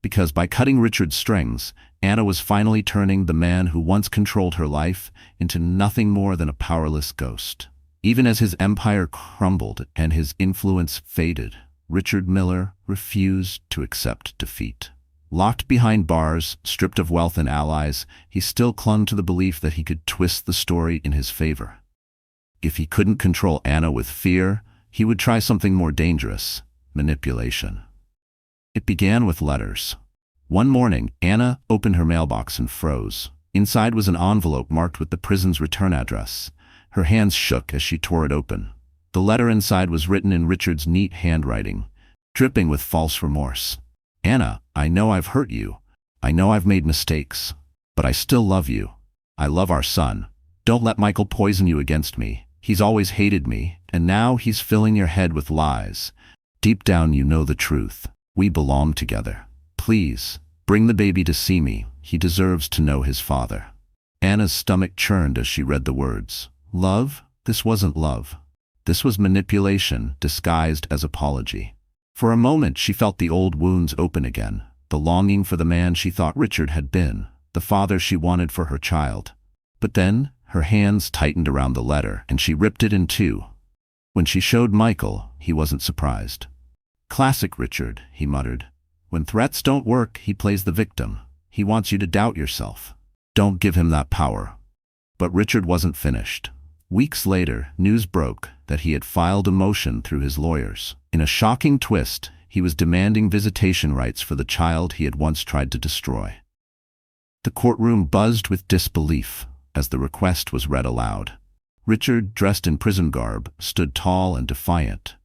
Because by cutting Richard's strings, Anna was finally turning the man who once controlled her life into nothing more than a powerless ghost. Even as his empire crumbled and his influence faded, Richard Miller refused to accept defeat. Locked behind bars, stripped of wealth and allies, he still clung to the belief that he could twist the story in his favor. If he couldn't control Anna with fear, he would try something more dangerous: manipulation. It began with letters. One morning, Anna opened her mailbox and froze. Inside was an envelope marked with the prison's return address. Her hands shook as she tore it open. The letter inside was written in Richard's neat handwriting, dripping with false remorse. "Anna, I know I've hurt you. I know I've made mistakes. But I still love you. I love our son. Don't let Michael poison you against me. He's always hated me, and now he's filling your head with lies. Deep down you know the truth. We belong together. Please, bring the baby to see me. He deserves to know his father." Anna's stomach churned as she read the words. Love? This wasn't love. This was manipulation disguised as apology. For a moment she felt the old wounds open again, the longing for the man she thought Richard had been, the father she wanted for her child. But then her hands tightened around the letter and she ripped it in two. When she showed Michael, he wasn't surprised. "Classic Richard," he muttered. "When threats don't work, he plays the victim. He wants you to doubt yourself. Don't give him that power." But Richard wasn't finished. Weeks later, news broke that he had filed a motion through his lawyers. In a shocking twist, he was demanding visitation rights for the child he had once tried to destroy. The courtroom buzzed with disbelief as the request was read aloud. Richard, dressed in prison garb, stood tall and defiant.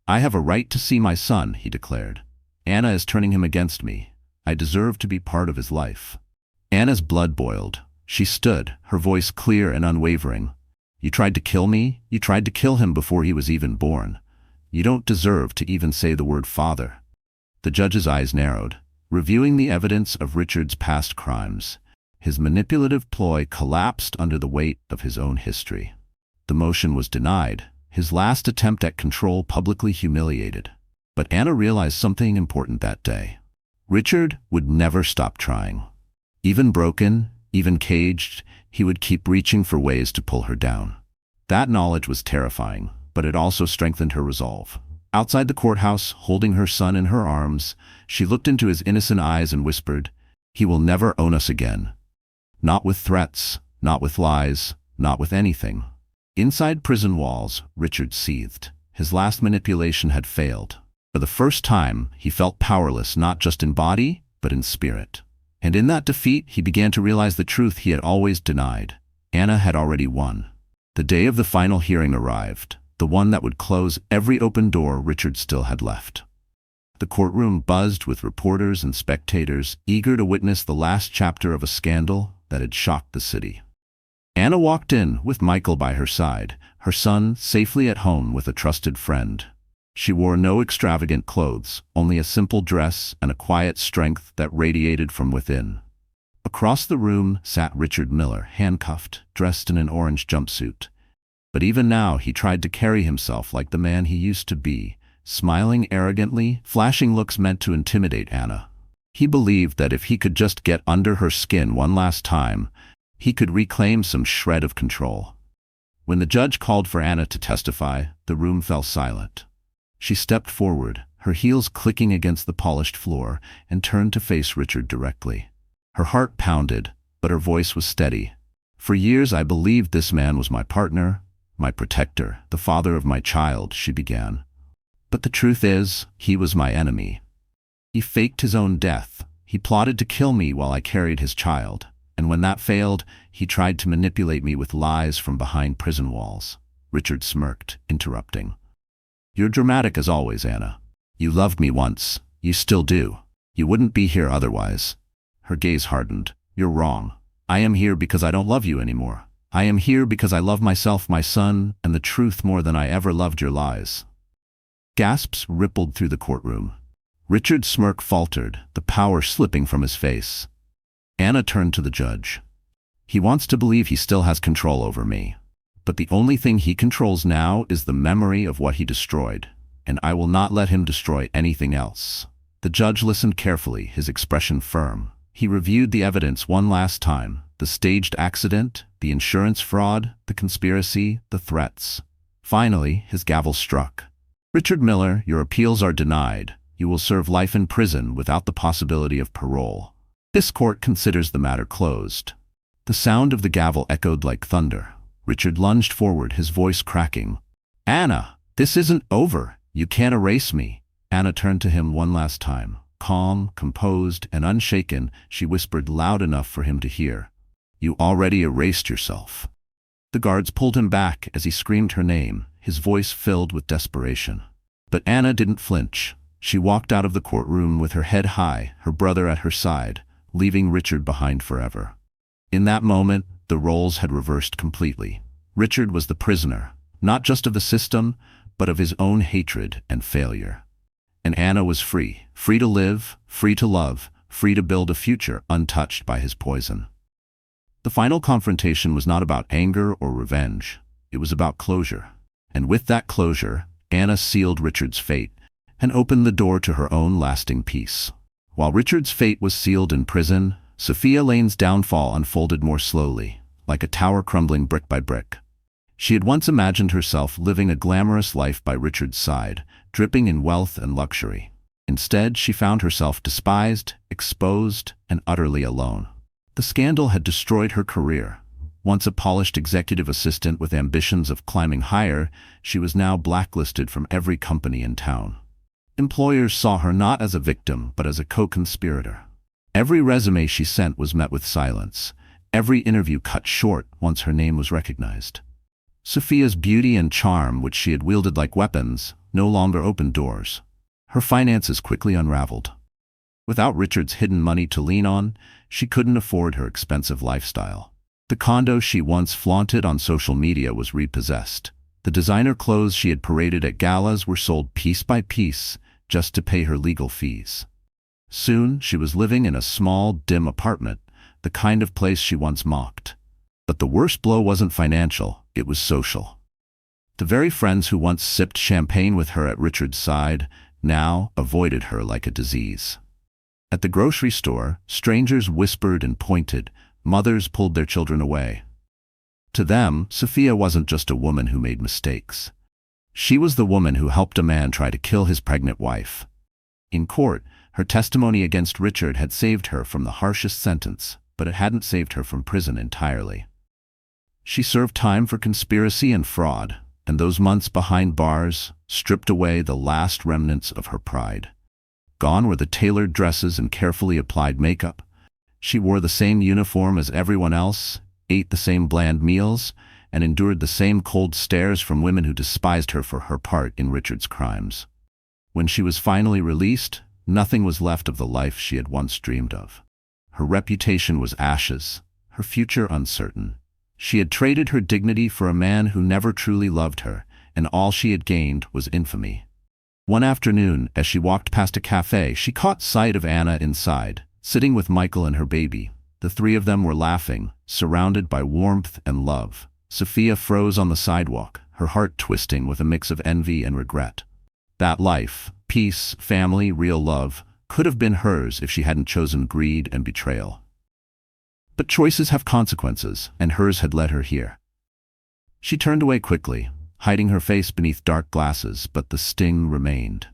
"I have a right to see my son," he declared. "Anna is turning him against me. I deserve to be part of his life." Anna's blood boiled. She stood, her voice clear and unwavering. "You tried to kill me? You tried to kill him before he was even born. You don't deserve to even say the word father." The judge's eyes narrowed, reviewing the evidence of Richard's past crimes. His manipulative ploy collapsed under the weight of his own history. The motion was denied, his last attempt at control publicly humiliated. But Anna realized something important that day. Richard would never stop trying. Even broken, even caged, he would keep reaching for ways to pull her down. That knowledge was terrifying, but it also strengthened her resolve. Outside the courthouse, holding her son in her arms, she looked into his innocent eyes and whispered, "He will never own us again. Not with threats, not with lies, not with anything." Inside prison walls, Richard seethed. His last manipulation had failed. For the first time, he felt powerless not just in body, but in spirit. And in that defeat, he began to realize the truth he had always denied. Anna had already won. The day of the final hearing arrived, the one that would close every open door Richard still had left. The courtroom buzzed with reporters and spectators, eager to witness the last chapter of a scandal that had shocked the city. Anna walked in, with Michael by her side, her son safely at home with a trusted friend. She wore no extravagant clothes, only a simple dress and a quiet strength that radiated from within. Across the room sat Richard Miller, handcuffed, dressed in an orange jumpsuit. But even now he tried to carry himself like the man he used to be, smiling arrogantly, flashing looks meant to intimidate Anna. He believed that if he could just get under her skin one last time, he could reclaim some shred of control. When the judge called for Anna to testify, the room fell silent. She stepped forward, her heels clicking against the polished floor, and turned to face Richard directly. Her heart pounded, but her voice was steady. "For years I believed this man was my partner, my protector, the father of my child," she began. "But the truth is, he was my enemy. He faked his own death. He plotted to kill me while I carried his child. And when that failed, he tried to manipulate me with lies from behind prison walls." Richard smirked, interrupting. "You're dramatic as always, Anna. You loved me once. You still do. You wouldn't be here otherwise." Her gaze hardened. "You're wrong. I am here because I don't love you anymore. I am here because I love myself, my son, and the truth more than I ever loved your lies." Gasps rippled through the courtroom. Richard's smirk faltered, the power slipping from his face. Anna turned to the judge. "He wants to believe he still has control over me. But the only thing he controls now is the memory of what he destroyed, and I will not let him destroy anything else." The judge listened carefully, his expression firm. He reviewed the evidence one last time, the staged accident, the insurance fraud, the conspiracy, the threats. Finally, his gavel struck. "Richard Miller, your appeals are denied. You will serve life in prison without the possibility of parole. This court considers the matter closed." The sound of the gavel echoed like thunder. Richard lunged forward, his voice cracking. "Anna, this isn't over. You can't erase me." Anna turned to him one last time. Calm, composed, and unshaken, she whispered loud enough for him to hear. "You already erased yourself." The guards pulled him back as he screamed her name, his voice filled with desperation. But Anna didn't flinch. She walked out of the courtroom with her head high, her brother at her side, leaving Richard behind forever. In that moment, the roles had reversed completely. Richard was the prisoner, not just of the system, but of his own hatred and failure. And Anna was free, free to live, free to love, free to build a future untouched by his poison. The final confrontation was not about anger or revenge. It was about closure. And with that closure, Anna sealed Richard's fate and opened the door to her own lasting peace. While Richard's fate was sealed in prison, Sophia Lane's downfall unfolded more slowly, like a tower crumbling brick by brick. She had once imagined herself living a glamorous life by Richard's side, dripping in wealth and luxury. Instead, she found herself despised, exposed, and utterly alone. The scandal had destroyed her career. Once a polished executive assistant with ambitions of climbing higher, she was now blacklisted from every company in town. Employers saw her not as a victim, but as a co-conspirator. Every resume she sent was met with silence. Every interview cut short once her name was recognized. Sophia's beauty and charm, which she had wielded like weapons, no longer opened doors. Her finances quickly unraveled. Without Richard's hidden money to lean on, she couldn't afford her expensive lifestyle. The condo she once flaunted on social media was repossessed. The designer clothes she had paraded at galas were sold piece by piece, just to pay her legal fees. Soon, she was living in a small, dim apartment, the kind of place she once mocked. But the worst blow wasn't financial, it was social. The very friends who once sipped champagne with her at Richard's side now avoided her like a disease. At the grocery store, strangers whispered and pointed, mothers pulled their children away. To them, Sophia wasn't just a woman who made mistakes. She was the woman who helped a man try to kill his pregnant wife. In court, her testimony against Richard had saved her from the harshest sentence, but it hadn't saved her from prison entirely. She served time for conspiracy and fraud, and those months behind bars stripped away the last remnants of her pride. Gone were the tailored dresses and carefully applied makeup. She wore the same uniform as everyone else, ate the same bland meals, and endured the same cold stares from women who despised her for her part in Richard's crimes. When she was finally released, nothing was left of the life she had once dreamed of. Her reputation was ashes, her future uncertain. She had traded her dignity for a man who never truly loved her, and all she had gained was infamy. One afternoon, as she walked past a cafe, she caught sight of Anna inside, sitting with Michael and her baby. The three of them were laughing, surrounded by warmth and love. Sophia froze on the sidewalk, her heart twisting with a mix of envy and regret. That life, peace, family, real love, could have been hers if she hadn't chosen greed and betrayal. But choices have consequences, and hers had led her here. She turned away quickly, hiding her face beneath dark glasses, but the sting remained.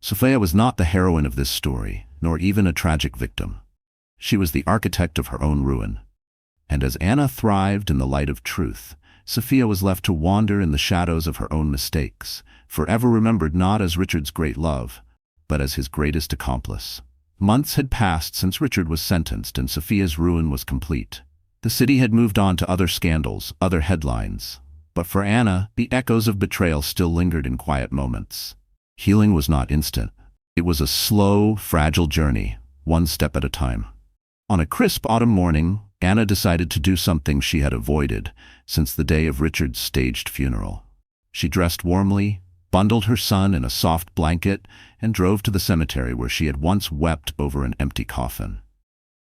Sophia was not the heroine of this story, nor even a tragic victim. She was the architect of her own ruin. And as Anna thrived in the light of truth, Sophia was left to wander in the shadows of her own mistakes, forever remembered not as Richard's great love, but as his greatest accomplice. Months had passed since Richard was sentenced and Sophia's ruin was complete. The city had moved on to other scandals, other headlines. But for Anna, the echoes of betrayal still lingered in quiet moments. Healing was not instant. It was a slow, fragile journey, one step at a time. On a crisp autumn morning, Anna decided to do something she had avoided since the day of Richard's staged funeral. She dressed warmly, bundled her son in a soft blanket, and drove to the cemetery where she had once wept over an empty coffin.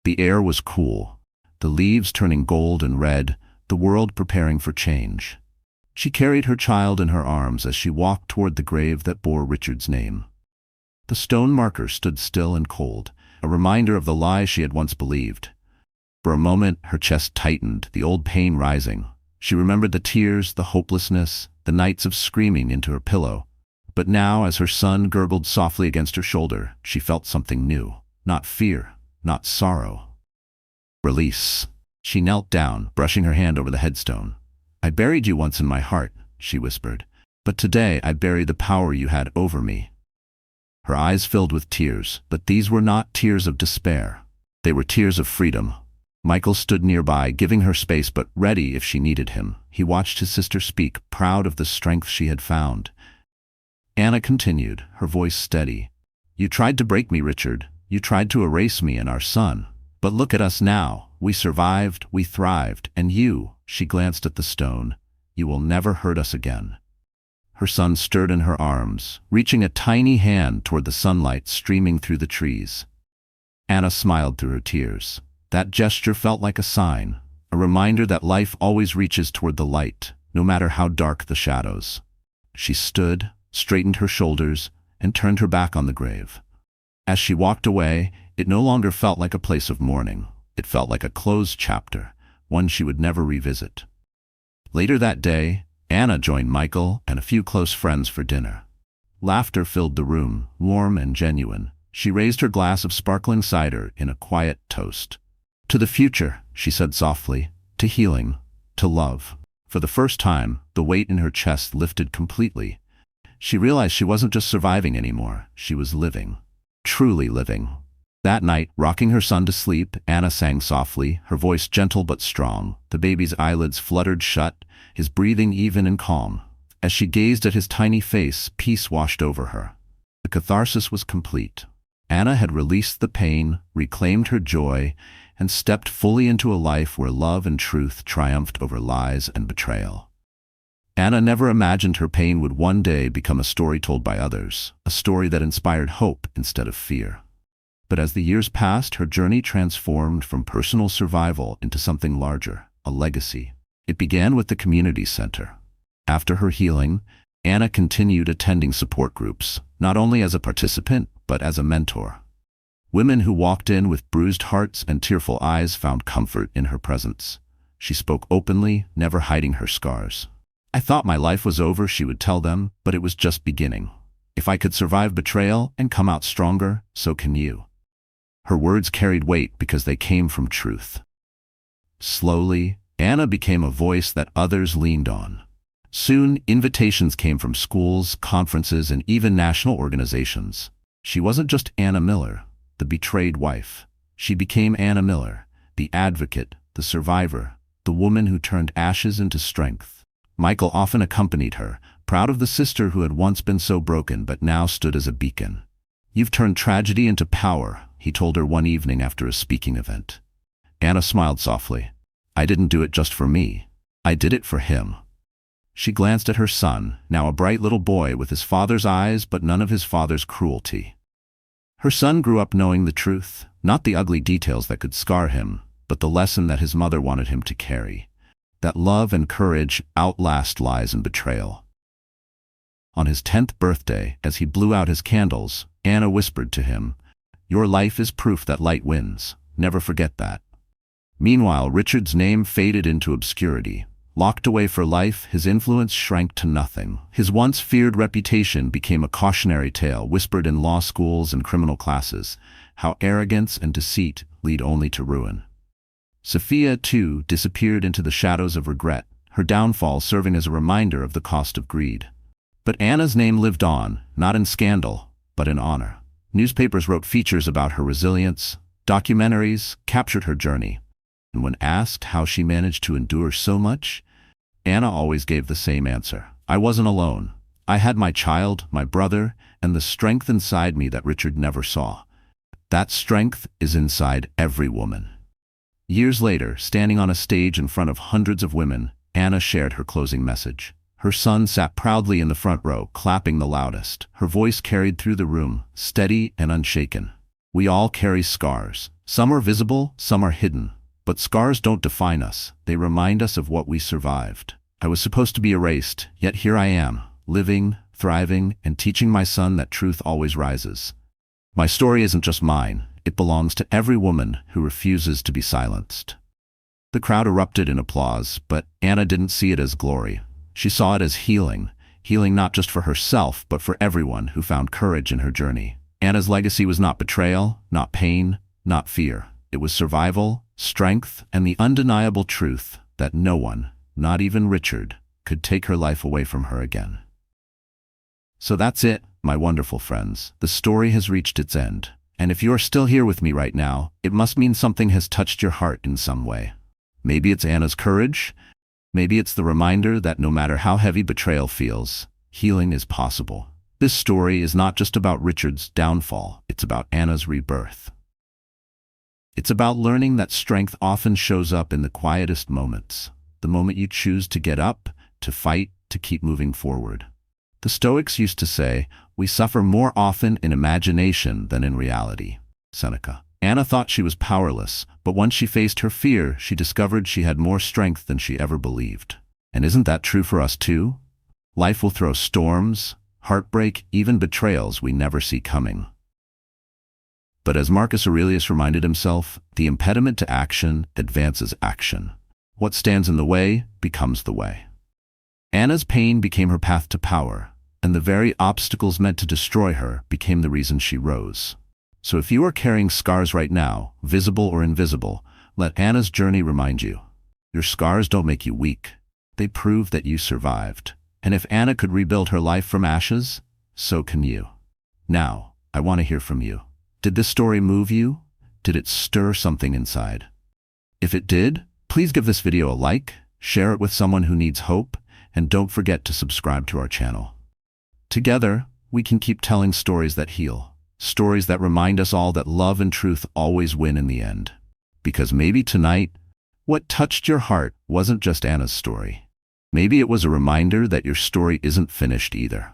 The air was cool, the leaves turning gold and red, the world preparing for change. She carried her child in her arms as she walked toward the grave that bore Richard's name. The stone marker stood still and cold, a reminder of the lie she had once believed. For a moment, her chest tightened, the old pain rising. She remembered the tears, the hopelessness, the nights of screaming into her pillow. But now, as her son gurgled softly against her shoulder, she felt something new. Not fear, not sorrow. Release. She knelt down, brushing her hand over the headstone. "I buried you once in my heart," she whispered, "but today I bury the power you had over me." Her eyes filled with tears, but these were not tears of despair. They were tears of freedom. Michael stood nearby, giving her space but ready if she needed him. He watched his sister speak, proud of the strength she had found. Anna continued, her voice steady. "You tried to break me, Richard. You tried to erase me and our son. But look at us now. We survived, we thrived, and you," she glanced at the stone, "you will never hurt us again." Her son stirred in her arms, reaching a tiny hand toward the sunlight streaming through the trees. Anna smiled through her tears. That gesture felt like a sign, a reminder that life always reaches toward the light, no matter how dark the shadows. She stood, straightened her shoulders, and turned her back on the grave. As she walked away, it no longer felt like a place of mourning. It felt like a closed chapter, one she would never revisit. Later that day, Anna joined Michael and a few close friends for dinner. Laughter filled the room, warm and genuine. She raised her glass of sparkling cider in a quiet toast. "To the future," she said softly, "to healing, to love." For the first time, the weight in her chest lifted completely. She realized she wasn't just surviving anymore, she was living. Truly living. That night, rocking her son to sleep, Anna sang softly, her voice gentle but strong. The baby's eyelids fluttered shut, his breathing even and calm. As she gazed at his tiny face, peace washed over her. The catharsis was complete. Anna had released the pain, reclaimed her joy, and stepped fully into a life where love and truth triumphed over lies and betrayal. Anna never imagined her pain would one day become a story told by others, a story that inspired hope instead of fear. But as the years passed, her journey transformed from personal survival into something larger, a legacy. It began with the community center. After her healing, Anna continued attending support groups, not only as a participant, but as a mentor. Women who walked in with bruised hearts and tearful eyes found comfort in her presence. She spoke openly, never hiding her scars. "I thought my life was over," she would tell them, "but it was just beginning. If I could survive betrayal and come out stronger, so can you." Her words carried weight because they came from truth. Slowly, Anna became a voice that others leaned on. Soon, invitations came from schools, conferences, and even national organizations. She wasn't just Anna Miller, the betrayed wife. She became Anna Miller, the advocate, the survivor, the woman who turned ashes into strength. Michael often accompanied her, proud of the sister who had once been so broken but now stood as a beacon. "You've turned tragedy into power," he told her one evening after a speaking event. Anna smiled softly. "I didn't do it just for me. I did it for him." She glanced at her son, now a bright little boy with his father's eyes but none of his father's cruelty. Her son grew up knowing the truth, not the ugly details that could scar him, but the lesson that his mother wanted him to carry. That love and courage outlast lies and betrayal. On his 10th birthday, as he blew out his candles, Anna whispered to him, "Your life is proof that light wins. Never forget that." Meanwhile, Richard's name faded into obscurity. Locked away for life, his influence shrank to nothing. His once feared reputation became a cautionary tale whispered in law schools and criminal classes, how arrogance and deceit lead only to ruin. Sophia, too, disappeared into the shadows of regret, her downfall serving as a reminder of the cost of greed. But Anna's name lived on, not in scandal, but in honor. Newspapers wrote features about her resilience, documentaries captured her journey. And when asked how she managed to endure so much, Anna always gave the same answer. "I wasn't alone. I had my child, my brother, and the strength inside me that Richard never saw. That strength is inside every woman." Years later, standing on a stage in front of hundreds of women, Anna shared her closing message. Her son sat proudly in the front row, clapping the loudest. Her voice carried through the room, steady and unshaken. "We all carry scars. Some are visible, some are hidden. But scars don't define us. They remind us of what we survived. I was supposed to be erased, yet here I am, living, thriving, and teaching my son that truth always rises. My story isn't just mine. It belongs to every woman who refuses to be silenced." The crowd erupted in applause, but Anna didn't see it as glory. She saw it as healing not just for herself, but for everyone who found courage in her journey. Anna's legacy was not betrayal, not pain, not fear. It was survival, strength, and the undeniable truth that no one, not even Richard, could take her life away from her again. So that's it, my wonderful friends. The story has reached its end. And if you are still here with me right now, it must mean something has touched your heart in some way. Maybe it's Anna's courage. Maybe it's the reminder that no matter how heavy betrayal feels, healing is possible. This story is not just about Richard's downfall. It's about Anna's rebirth. It's about learning that strength often shows up in the quietest moments, the moment you choose to get up, to fight, to keep moving forward. The Stoics used to say, "We suffer more often in imagination than in reality." Seneca. Anna thought she was powerless, but once she faced her fear, she discovered she had more strength than she ever believed. And isn't that true for us too? Life will throw storms, heartbreak, even betrayals we never see coming. But as Marcus Aurelius reminded himself, the impediment to action advances action. What stands in the way becomes the way. Anna's pain became her path to power, and the very obstacles meant to destroy her became the reason she rose. So if you are carrying scars right now, visible or invisible, let Anna's journey remind you. Your scars don't make you weak. They prove that you survived. And if Anna could rebuild her life from ashes, so can you. Now, I want to hear from you. Did this story move you? Did it stir something inside? If it did, please give this video a like, share it with someone who needs hope, and don't forget to subscribe to our channel. Together, we can keep telling stories that heal, stories that remind us all that love and truth always win in the end. Because maybe tonight, what touched your heart wasn't just Anna's story. Maybe it was a reminder that your story isn't finished either.